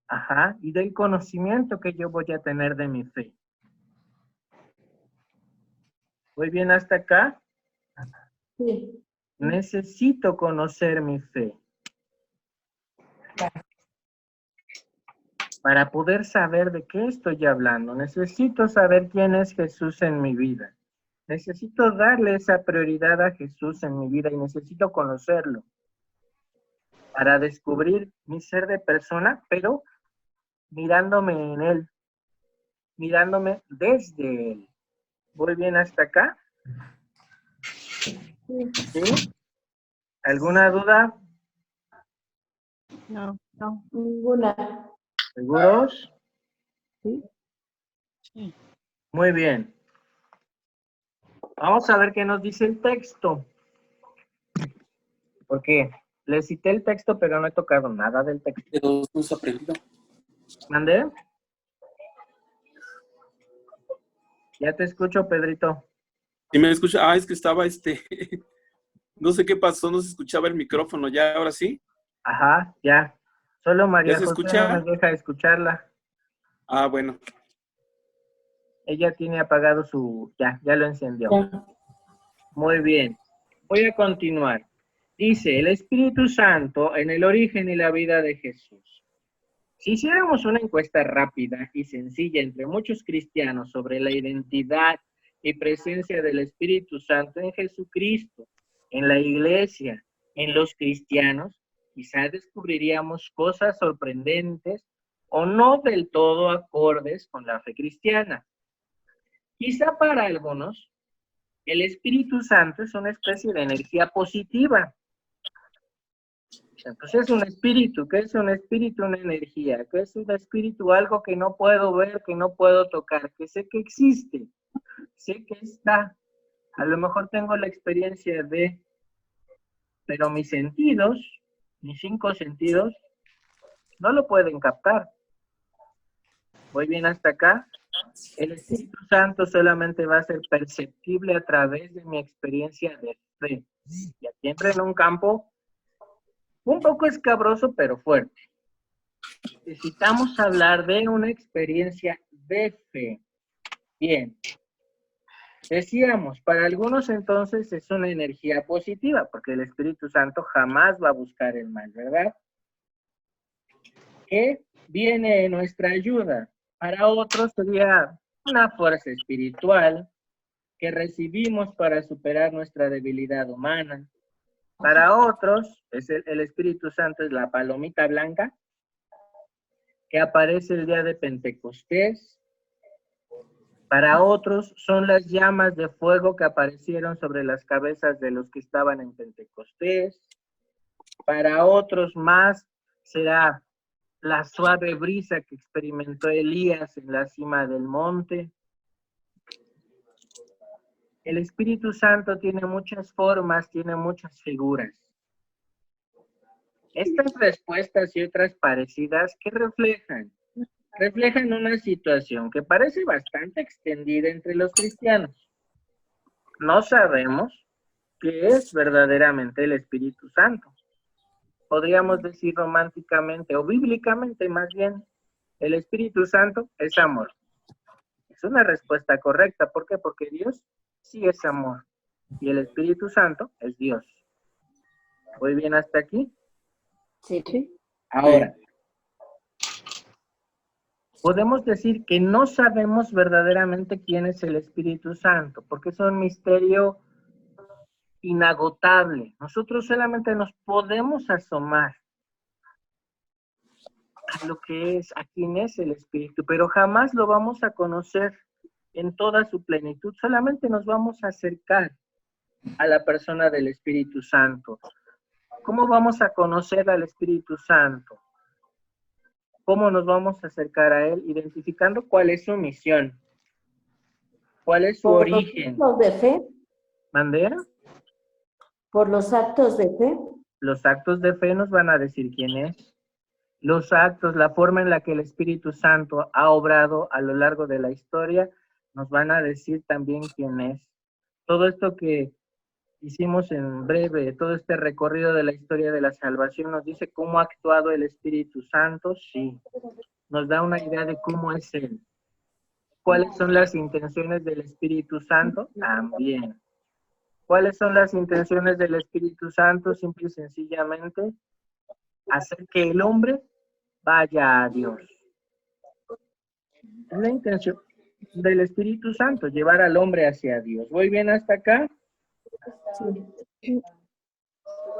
ajá, y del conocimiento que yo voy a tener de mi fe. ¿Voy bien hasta acá? Sí. Necesito conocer mi fe para poder saber de qué estoy hablando. Necesito saber quién es Jesús en mi vida. Necesito darle esa prioridad a Jesús en mi vida y necesito conocerlo para descubrir mi ser de persona, pero mirándome en Él, mirándome desde Él. ¿Voy bien hasta acá? ¿Sí? ¿Alguna duda? No, no. Ninguna. ¿Seguros? Sí. Muy bien. Vamos a ver qué nos dice el texto. Porque le cité el texto, pero no he tocado nada del texto. Pero no se ha aprendido. ¿Mandé? Ya te escucho, Pedrito. ¿Sí me escucha? Ah, es que estaba no sé qué pasó, no se escuchaba el micrófono. ¿Ya ahora sí? Ajá, ya. Solo María ¿Ya se José no me escucha? deja escucharla. Ah, bueno. Ella tiene apagado su... Ya lo encendió. Ya. Muy bien. Voy a continuar. Dice, el Espíritu Santo en el origen y la vida de Jesús. Si hiciéramos una encuesta rápida y sencilla entre muchos cristianos sobre la identidad y presencia del Espíritu Santo en Jesucristo, en la iglesia, en los cristianos, quizá descubriríamos cosas sorprendentes o no del todo acordes con la fe cristiana. Quizá para algunos, el Espíritu Santo es una especie de energía positiva. Entonces es un espíritu. ¿Qué es un espíritu? Una energía. ¿Qué es un espíritu? Algo que no puedo ver, que no puedo tocar, que sé que existe, sé que está. A lo mejor tengo la experiencia de, pero mis sentidos, mis 5 sentidos, no lo pueden captar. ¿Voy bien hasta acá? El Espíritu Santo solamente va a ser perceptible a través de mi experiencia de fe. Y aquí entra en un campo un poco escabroso, pero fuerte. Necesitamos hablar de una experiencia de fe. Bien. Decíamos, para algunos entonces es una energía positiva, porque el Espíritu Santo jamás va a buscar el mal, ¿verdad? Que viene en nuestra ayuda. Para otros sería una fuerza espiritual que recibimos para superar nuestra debilidad humana. Para otros, el Espíritu Santo es la palomita blanca que aparece el día de Pentecostés. Para otros son las llamas de fuego que aparecieron sobre las cabezas de los que estaban en Pentecostés. Para otros más será la suave brisa que experimentó Elías en la cima del monte. El Espíritu Santo tiene muchas formas, tiene muchas figuras. Estas respuestas y otras parecidas, ¿qué reflejan? Reflejan una situación que parece bastante extendida entre los cristianos. No sabemos qué es verdaderamente el Espíritu Santo. Podríamos decir románticamente o bíblicamente más bien, el Espíritu Santo es amor. Es una respuesta correcta. ¿Por qué? Porque Dios sí es amor y el Espíritu Santo es Dios. ¿Voy bien hasta aquí? Sí. Ahora, podemos decir que no sabemos verdaderamente quién es el Espíritu Santo, porque es un misterio inagotable. Nosotros solamente nos podemos asomar a lo que es, a quién es el Espíritu, pero jamás lo vamos a conocer en toda su plenitud. Solamente nos vamos a acercar a la persona del Espíritu Santo. ¿Cómo vamos a conocer al Espíritu Santo? ¿Cómo nos vamos a acercar a Él? Identificando cuál es su misión, cuál es su Por los origen. actos de fe, ¿Bandera? por los actos de fe. Los actos de fe nos van a decir quién es. Los actos, la forma en la que el Espíritu Santo ha obrado a lo largo de la historia, nos van a decir también quién es. Todo esto que hicimos en breve, todo este recorrido de la historia de la salvación, nos dice cómo ha actuado el Espíritu Santo, sí. Nos da una idea de cómo es Él. ¿Cuáles son las intenciones del Espíritu Santo? También. ¿Cuáles son las intenciones del Espíritu Santo? Simple y sencillamente, hacer que el hombre vaya a Dios. Es la intención del Espíritu Santo, llevar al hombre hacia Dios. ¿Voy bien hasta acá?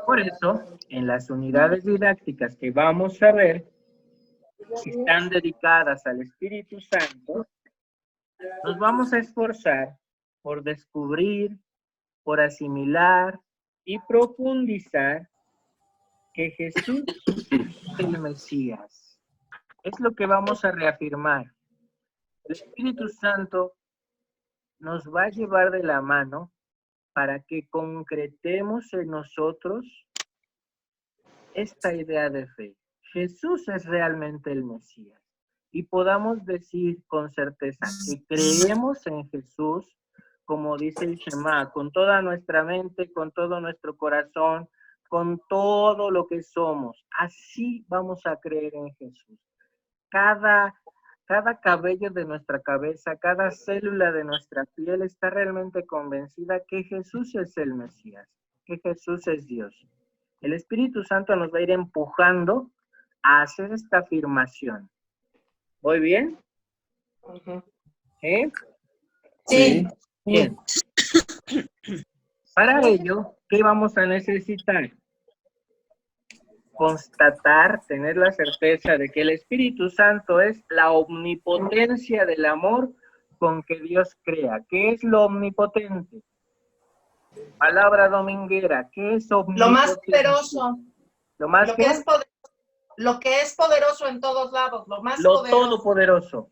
Por eso, en las unidades didácticas que vamos a ver, que están dedicadas al Espíritu Santo, nos vamos a esforzar por descubrir, por asimilar y profundizar que Jesús es el Mesías. Es lo que vamos a reafirmar. El Espíritu Santo nos va a llevar de la mano para que concretemos en nosotros esta idea de fe. Jesús es realmente el Mesías. Y podamos decir con certeza que creemos en Jesús, como dice el Shema, con toda nuestra mente, con todo nuestro corazón, con todo lo que somos. Así vamos a creer en Jesús. Cada cabello de nuestra cabeza, cada célula de nuestra piel está realmente convencida que Jesús es el Mesías, que Jesús es Dios. El Espíritu Santo nos va a ir empujando a hacer esta afirmación. ¿Voy bien? ¿Eh? Sí. Bien. Para ello, ¿qué vamos a necesitar? Constatar, tener la certeza de que el Espíritu Santo es la omnipotencia del amor con que Dios crea. ¿Qué es lo omnipotente? Palabra dominguera, ¿qué es omnipotente? Lo más poderoso. ¿Lo más Lo que es lo que es poderoso en todos lados, lo más lo poderoso. todopoderoso.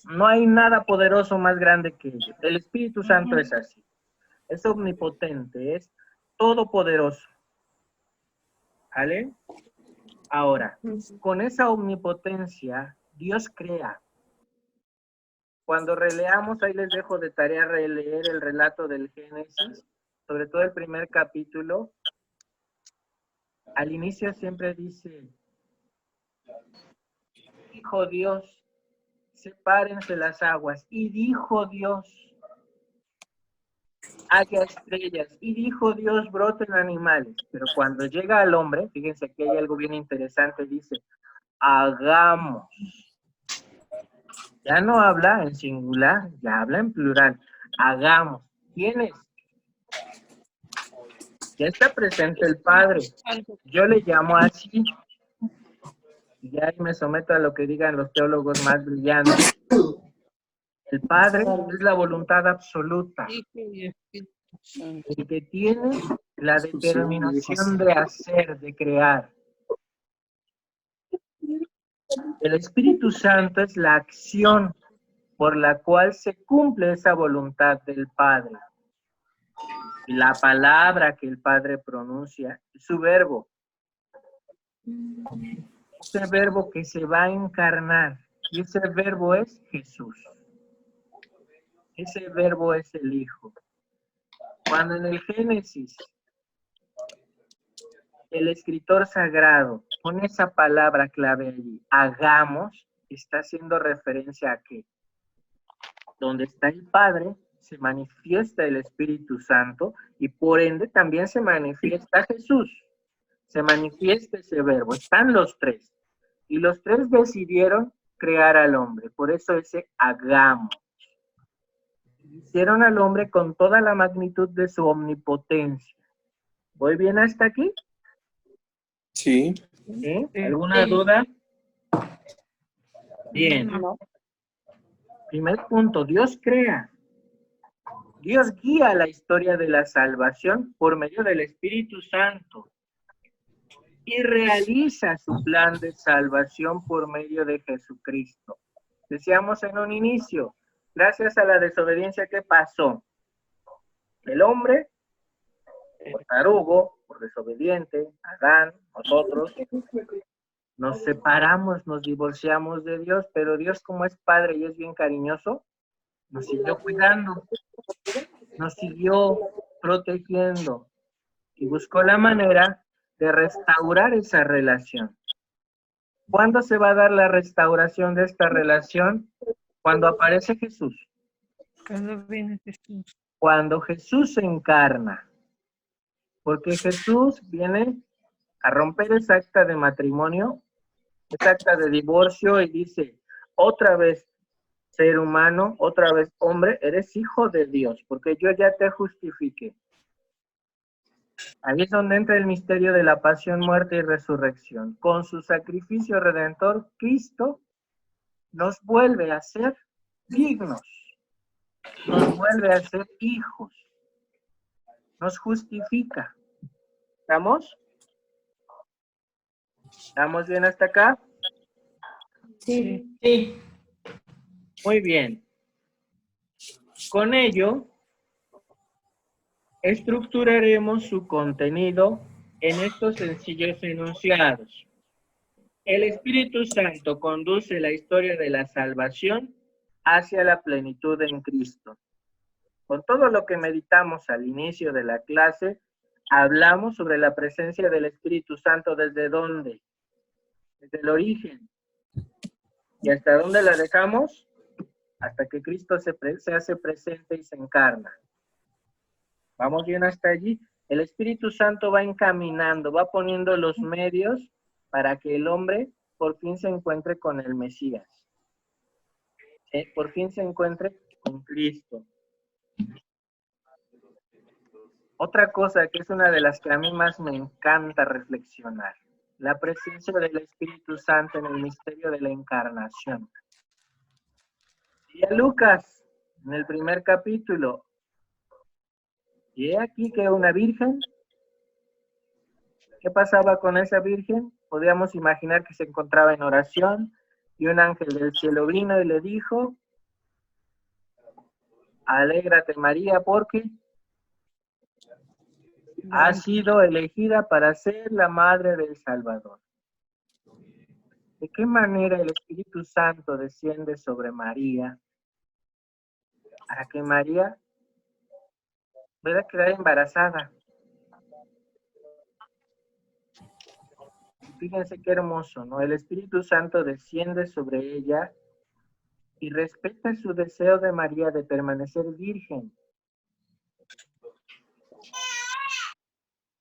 No hay nada poderoso más grande que ello. El Espíritu Santo es así. Es omnipotente, es todopoderoso. ¿Vale? Ahora, con esa omnipotencia, Dios crea. Cuando releamos, ahí les dejo de tarea releer el relato del Génesis, sobre todo el primer capítulo. Al inicio siempre dice, dijo Dios, sepárense las aguas. Y dijo Dios, haya estrellas. Y dijo Dios, broten animales. Pero cuando llega al hombre, fíjense que hay algo bien interesante, dice, hagamos. Ya no habla en singular, ya habla en plural. Hagamos. ¿Quién es? Ya está presente el Padre. Yo le llamo así. Y ahí me someto a lo que digan los teólogos más brillantes. El Padre es la voluntad absoluta. El que tiene la determinación de hacer, de crear. El Espíritu Santo es la acción por la cual se cumple esa voluntad del Padre. Y la palabra que el Padre pronuncia es su verbo. Ese verbo que se va a encarnar. Y ese verbo es Jesús. Ese verbo es el Hijo. Cuando en el Génesis el escritor sagrado pone esa palabra clave allí, hagamos, está haciendo referencia a que donde está el Padre se manifiesta el Espíritu Santo y por ende también se manifiesta Jesús. Se manifiesta ese verbo. Están los tres. Y los tres decidieron crear al hombre. Por eso ese hagamos. Hicieron al hombre con toda la magnitud de su omnipotencia. ¿Voy bien hasta aquí? Sí. ¿Sí? ¿Alguna duda? Bien. Primer punto, Dios crea. Dios guía la historia de la salvación por medio del Espíritu Santo. y realiza su plan de salvación por medio de Jesucristo. Decíamos en un inicio, gracias a la desobediencia que pasó, el hombre, por tarugo, por desobediente, Adán, nosotros, nos separamos, nos divorciamos de Dios, pero Dios, como es Padre y es bien cariñoso, nos siguió cuidando, nos siguió protegiendo y buscó la manera de restaurar esa relación. ¿Cuándo se va a dar la restauración de esta relación? Cuando aparece Jesús. Cuando viene Jesús. Cuando Jesús se encarna. Porque Jesús viene a romper esa acta de matrimonio, esa acta de divorcio, y dice, otra vez ser humano, otra vez hombre, eres hijo de Dios, porque yo ya te justifiqué. Ahí es donde entra el misterio de la pasión, muerte y resurrección. Con su sacrificio redentor, Cristo nos vuelve a ser dignos, nos vuelve a ser hijos, nos justifica. ¿Estamos? ¿Estamos bien hasta acá? Sí. Sí. Muy bien. Con ello, estructuraremos su contenido en estos sencillos enunciados. El Espíritu Santo conduce la historia de la salvación hacia la plenitud en Cristo. Con todo lo que meditamos al inicio de la clase, hablamos sobre la presencia del Espíritu Santo ¿desde dónde? Desde el origen. ¿Y hasta dónde la dejamos? Hasta que Cristo se hace presente y se encarna. ¿Vamos bien hasta allí? El Espíritu Santo va encaminando, va poniendo los medios para que el hombre por fin se encuentre con el Mesías. Por fin se encuentre con Cristo. Otra cosa que es una de las que a mí más me encanta reflexionar, la presencia del Espíritu Santo en el misterio de la encarnación. Y a Lucas, en el primer capítulo, y he aquí que una virgen, ¿qué pasaba con esa virgen? Podíamos imaginar que se encontraba en oración y un ángel del cielo vino y le dijo, alégrate María porque ha sido elegida para ser la madre del Salvador. ¿De qué manera el Espíritu Santo desciende sobre María para que María pueda quedar embarazada? Fíjense qué hermoso, ¿no? El Espíritu Santo desciende sobre ella y respeta su deseo de María de permanecer virgen.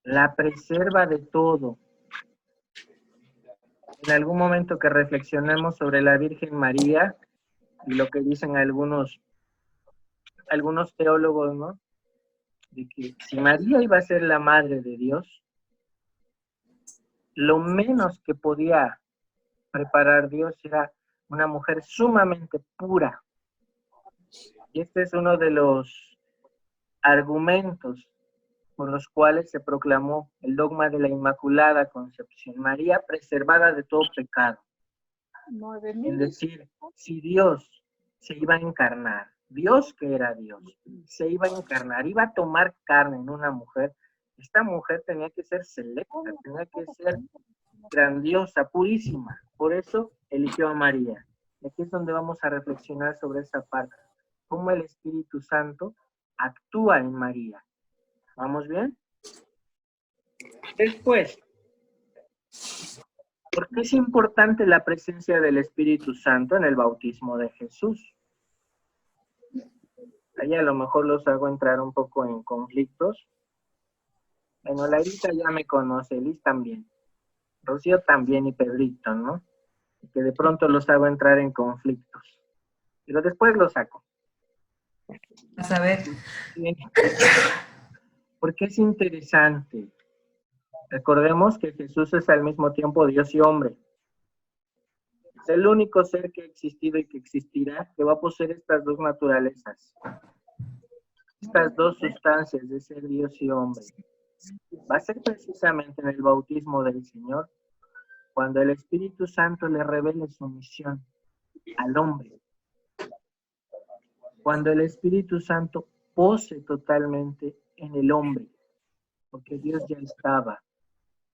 La preserva de todo. En algún momento que reflexionemos sobre la Virgen María y lo que dicen algunos teólogos, ¿no? De que si María iba a ser la madre de Dios, lo menos que podía preparar Dios era una mujer sumamente pura. Y este es uno de los argumentos por los cuales se proclamó el dogma de la Inmaculada Concepción. María preservada de todo pecado. Es decir, si Dios se iba a encarnar, Dios que era Dios, se iba a encarnar, iba a tomar carne en una mujer, esta mujer tenía que ser selecta, tenía que ser grandiosa, purísima. Por eso eligió a María. Y aquí es donde vamos a reflexionar sobre esa parte. Cómo el Espíritu Santo actúa en María. ¿Vamos bien? Después, ¿por qué es importante la presencia del Espíritu Santo en el bautismo de Jesús? Ahí a lo mejor los hago entrar un poco en conflictos. Bueno, Laurita ya me conoce, Liz también. Rocío también y Pedrito, ¿no? Que de pronto los hago entrar en conflictos. Pero después los saco. A saber. Porque es interesante. Recordemos que Jesús es al mismo tiempo Dios y hombre. Es el único ser que ha existido y que existirá que va a poseer estas dos naturalezas. Estas dos sustancias de ser Dios y hombre. va a ser precisamente en el bautismo del Señor, cuando el Espíritu Santo le revele su misión al hombre. Cuando el Espíritu Santo pose totalmente en el hombre, porque Dios ya estaba.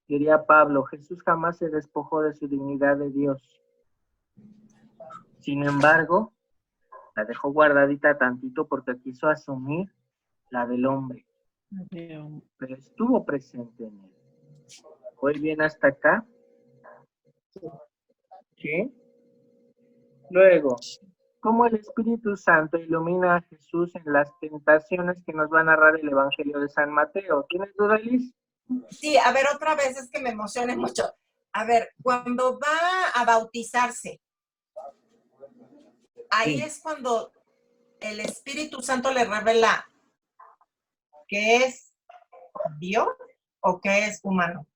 Diría Pablo, Jesús jamás se despojó de su dignidad de Dios. Sin embargo, la dejó guardadita tantito porque quiso asumir la del hombre. Pero estuvo presente en él. ¿Voy bien hasta acá? ¿Sí? Luego, ¿cómo el Espíritu Santo ilumina a Jesús en las tentaciones que nos va a narrar el Evangelio de San Mateo? ¿Tienes duda, Liz? Sí, a ver, otra vez, es que me emociona mucho. A ver, cuando va a bautizarse, ahí Sí. es cuando el Espíritu Santo le revela que es Dios o que es humano.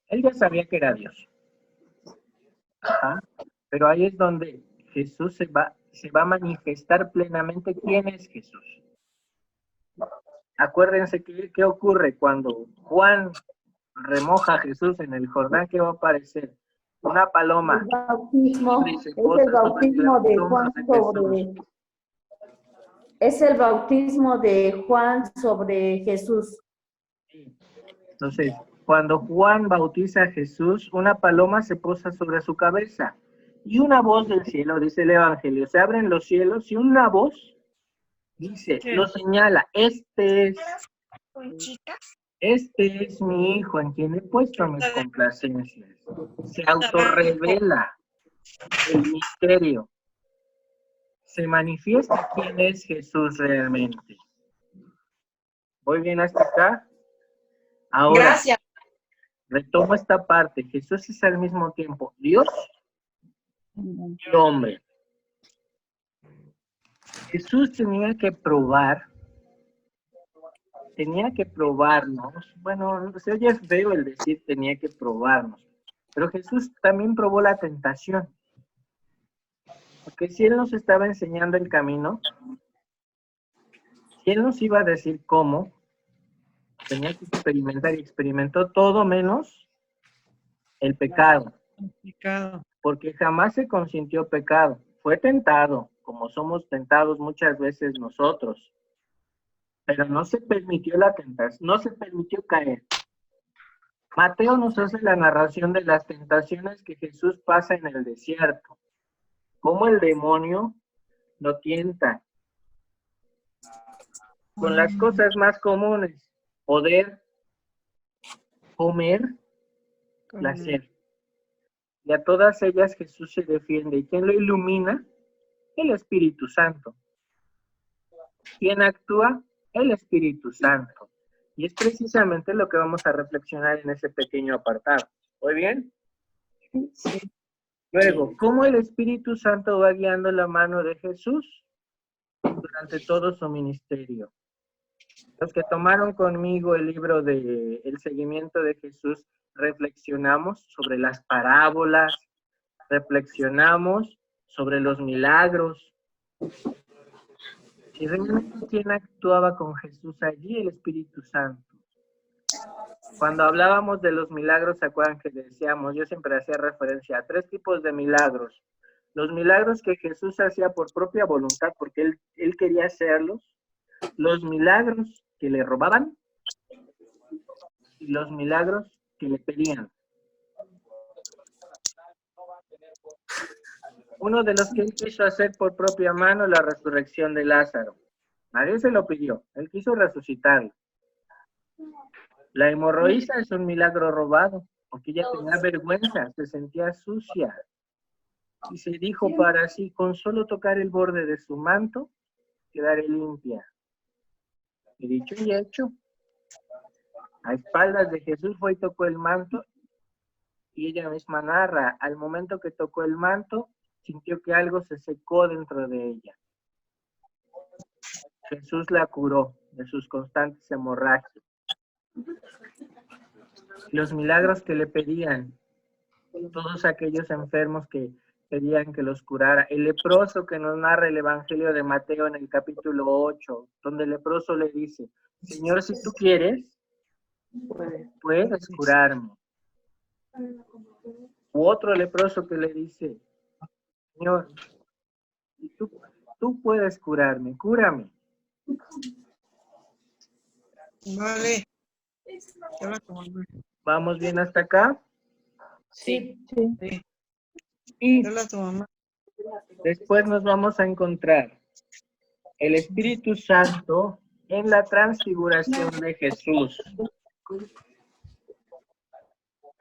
Él ya sabía que era Dios. Ajá. Pero ahí es donde Jesús se va a manifestar plenamente quién es Jesús. Acuérdense qué ocurre cuando Juan remoja a Jesús en el Jordán. ¿Qué va a aparecer? Una paloma. El bautismo, Y se es posa el bautismo sobre de los Juan hombros de sobre... Es el bautismo de Juan sobre Jesús. Sí. Entonces, cuando Juan bautiza a Jesús, una paloma se posa sobre su cabeza. Y una voz del cielo, dice el Evangelio, se abren los cielos y una voz dice, lo señala, este es mi hijo en quien he puesto mis complacencias. Se autorrevela el misterio. Se manifiesta quién es Jesús realmente. ¿Voy bien hasta acá? Ahora, Gracias. retomo esta parte. Jesús es al mismo tiempo Dios y hombre. Jesús tenía que probarnos. Bueno, se oye feo el decir tenía que probarnos, pero Jesús también probó la tentación. Porque si Él nos estaba enseñando el camino, si Él nos iba a decir cómo, tenía que experimentar y experimentó todo menos el pecado. Porque jamás se consintió pecado. Fue tentado, como somos tentados muchas veces nosotros. Pero no se permitió la tentación, no se permitió caer. Mateo nos hace la narración de las tentaciones que Jesús pasa en el desierto. Cómo el demonio lo tienta. Con las cosas más comunes. Poder, comer, placer. Y a todas ellas Jesús se defiende. ¿Y quién lo ilumina? El Espíritu Santo. ¿Quién actúa? El Espíritu Santo. Y es precisamente lo que vamos a reflexionar en ese pequeño apartado. ¿Muy bien? Sí. Luego, ¿cómo el Espíritu Santo va guiando la mano de Jesús durante todo su ministerio? Los que tomaron conmigo el libro de El seguimiento de Jesús, reflexionamos sobre las parábolas, reflexionamos sobre los milagros. Y realmente, ¿quién actuaba con Jesús allí? El Espíritu Santo. Cuando hablábamos de los milagros, ¿se acuerdan que decíamos? Yo siempre hacía referencia a 3 tipos de milagros. Los milagros que Jesús hacía por propia voluntad, porque él quería hacerlos. Los milagros que le robaban. Y los milagros que le pedían. Uno de los que él quiso hacer por propia mano, la resurrección de Lázaro. Nadie se lo pidió, él quiso resucitarlo. La hemorroísa es un milagro robado, porque ella tenía vergüenza, se sentía sucia. Y se dijo para sí, con solo tocar el borde de su manto, quedaré limpia. Y dicho y hecho, a espaldas de Jesús fue y tocó el manto, y ella misma narra, al momento que tocó el manto, sintió que algo se secó dentro de ella. Jesús la curó de sus constantes hemorragias. Los milagros que le pedían, todos aquellos enfermos que pedían que los curara. El leproso que nos narra el Evangelio de Mateo en el capítulo 8, donde el leproso le dice, Señor, si tú quieres, puedes curarme. U otro leproso que le dice, Señor, tú puedes curarme, cúrame. Vale. ¿Vamos bien hasta acá? Sí. Sí. Y Habla tu mamá. después nos vamos a encontrar el Espíritu Santo en la transfiguración de Jesús.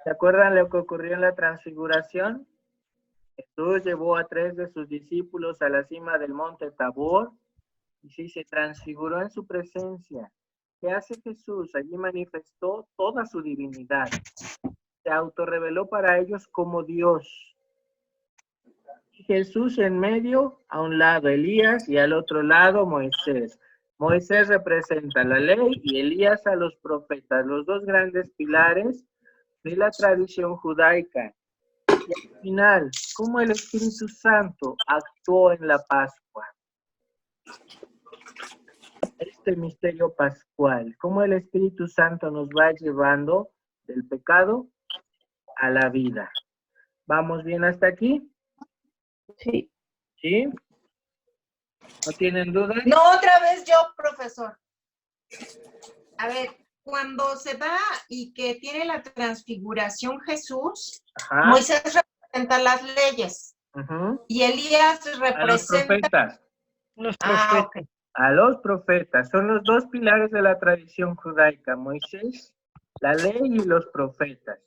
¿Se acuerdan lo que ocurrió en la transfiguración? Jesús llevó a 3 de sus discípulos a la cima del monte Tabor y sí, se transfiguró en su presencia. ¿Qué hace Jesús? Allí manifestó toda su divinidad. Se autorreveló para ellos como Dios. Jesús en medio, a un lado Elías y al otro lado Moisés. Moisés representa la ley y Elías a los profetas, los dos grandes pilares de la tradición judaica. Y al final, ¿cómo el Espíritu Santo actuó en la Pascua? Este misterio pascual, cómo el Espíritu Santo nos va llevando del pecado a la vida. ¿Vamos bien hasta aquí? Sí. ¿Sí? ¿No tienen dudas? No, otra vez yo, profesor. A ver, cuando se va y que tiene la transfiguración Jesús, Ajá. Moisés representa las leyes Ujú. y Elías A los representa... profetas. Ok. A los profetas. Son los dos pilares de la tradición judaica. Moisés, la ley y los profetas.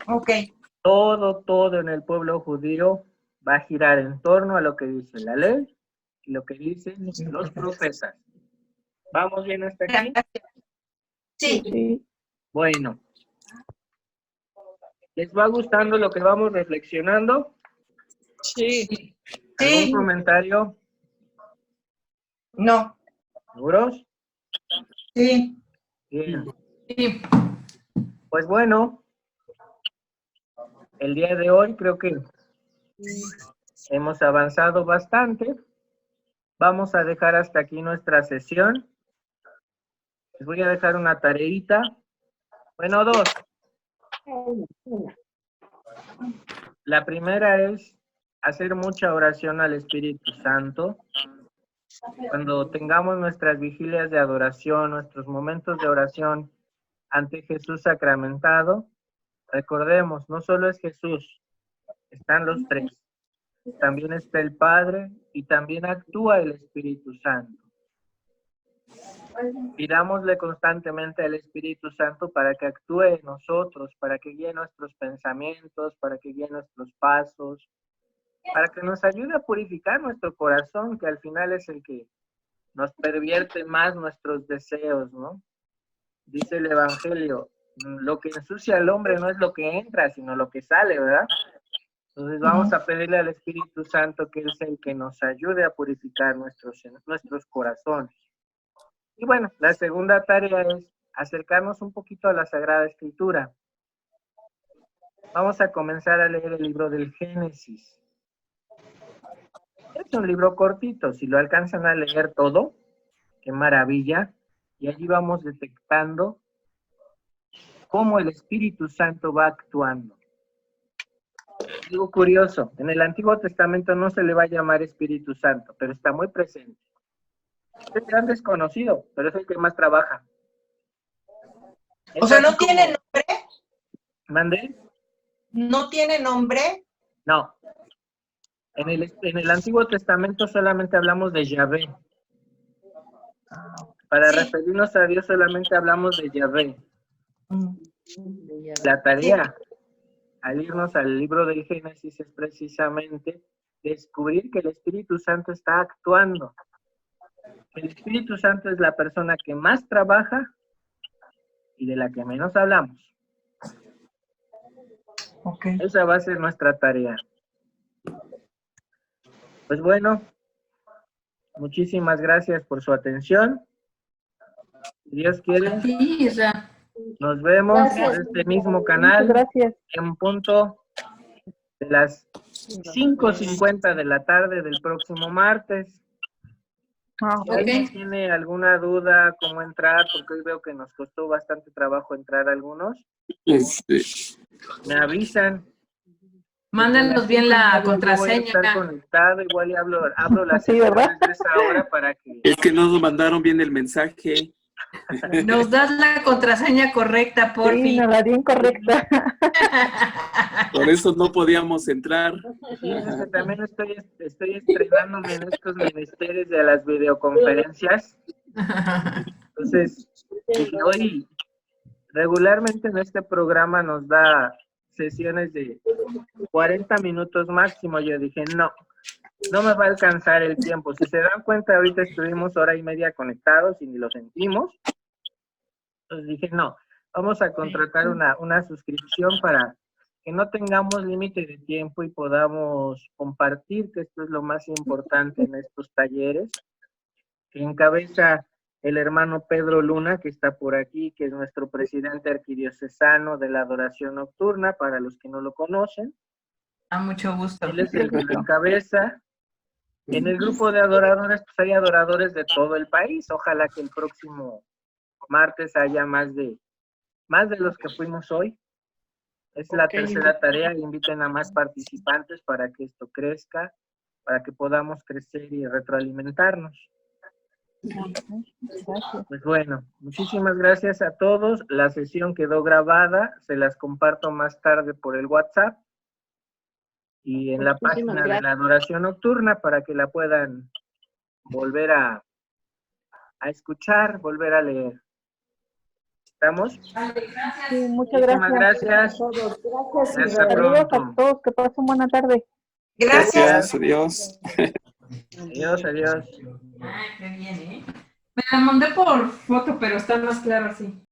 Ok. Todo en el pueblo judío va a girar en torno a lo que dice la ley y lo que dicen los profetas. ¿Vamos bien hasta aquí? Sí. Sí. Bueno. ¿Les va gustando lo que vamos reflexionando? Sí. ¿Algún Sí. comentario? No. ¿Seguros? Sí. Bien. Sí. Pues bueno, el día de hoy creo que hemos avanzado bastante. Vamos a dejar hasta aquí nuestra sesión. Les voy a dejar una tareita. Bueno, 2. La primera es hacer mucha oración al Espíritu Santo. Cuando tengamos nuestras vigilias de adoración, nuestros momentos de oración ante Jesús sacramentado, recordemos, no solo es Jesús, están los 3. También está el Padre y también actúa el Espíritu Santo. Pidámosle constantemente al Espíritu Santo para que actúe en nosotros, para que guíe nuestros pensamientos, para que guíe nuestros pasos, para que nos ayude a purificar nuestro corazón, que al final es el que nos pervierte más nuestros deseos, ¿no? Dice el Evangelio, lo que ensucia al hombre no es lo que entra, sino lo que sale, ¿verdad? Entonces vamos a pedirle al Espíritu Santo que Él sea el que nos ayude a purificar nuestros corazones. Y bueno, la segunda tarea es acercarnos un poquito a la Sagrada Escritura. Vamos a comenzar a leer el libro del Génesis. Es un libro cortito, si lo alcanzan a leer todo, qué maravilla. Y allí vamos detectando cómo el Espíritu Santo va actuando. Algo curioso, en el Antiguo Testamento no se le va a llamar Espíritu Santo, pero está muy presente. Es gran desconocido, pero es el que más trabaja. O sea, ¿no tiene nombre? ¿Mande? ¿No tiene nombre? No. En el Antiguo Testamento solamente hablamos de Yahvé. Para referirnos a Dios solamente hablamos de Yahvé. La tarea al irnos al libro del Génesis es precisamente descubrir que el Espíritu Santo está actuando. El Espíritu Santo es la persona que más trabaja y de la que menos hablamos. Okay. Esa va a ser nuestra tarea. Pues bueno, muchísimas gracias por su atención. Si Dios quiere, Sí, Isra. nos vemos Gracias. por este mismo canal Gracias. en punto de las 5:50 de la tarde del próximo martes. Ah, Si alguien Ok. tiene alguna duda cómo entrar, porque hoy veo que nos costó bastante trabajo entrar algunos, Este, me avisan. Mándanos bien la Yo voy a contraseña. estar conectado, igual y abro las Sí, ¿verdad? sesiones de esa hora para que... es que no nos mandaron bien el mensaje. Nos das la contraseña correcta, Sí, porfi. nos la di incorrecta. Por eso no podíamos entrar. Sí, es que también estoy estrenándome en estos menesteres de las videoconferencias. Entonces, dije, hoy regularmente en este programa nos da sesiones de 40 minutos máximo. Yo dije, no me va a alcanzar el tiempo. Si se dan cuenta, ahorita estuvimos hora y media conectados y ni lo sentimos. Entonces dije, no, vamos a contratar una suscripción para que no tengamos límite de tiempo y podamos compartir, que esto es lo más importante en estos talleres, que encabeza el hermano Pedro Luna, que está por aquí, que es nuestro presidente arquidiocesano de la adoración nocturna, para los que no lo conocen. A mucho gusto. Él es el que lo encabeza. En el grupo de adoradores, pues hay adoradores de todo el país. Ojalá que el próximo martes haya más de los que fuimos hoy. Es la tercera tarea, inviten a más participantes para que esto crezca, para que podamos crecer y retroalimentarnos. Gracias. Pues bueno, muchísimas gracias a todos. La sesión quedó grabada, se las comparto más tarde por el WhatsApp y en la página de la adoración nocturna para que la puedan volver a escuchar, volver a leer. ¿Estamos? Sí, muchas gracias. Gracias. Todos, gracias. Hasta Saludos pronto. a todos, que pasen buena tarde. Gracias. Adiós. Adiós, adiós. Ay, qué bien, ¿eh? Me la mandé por foto, pero está más claro así.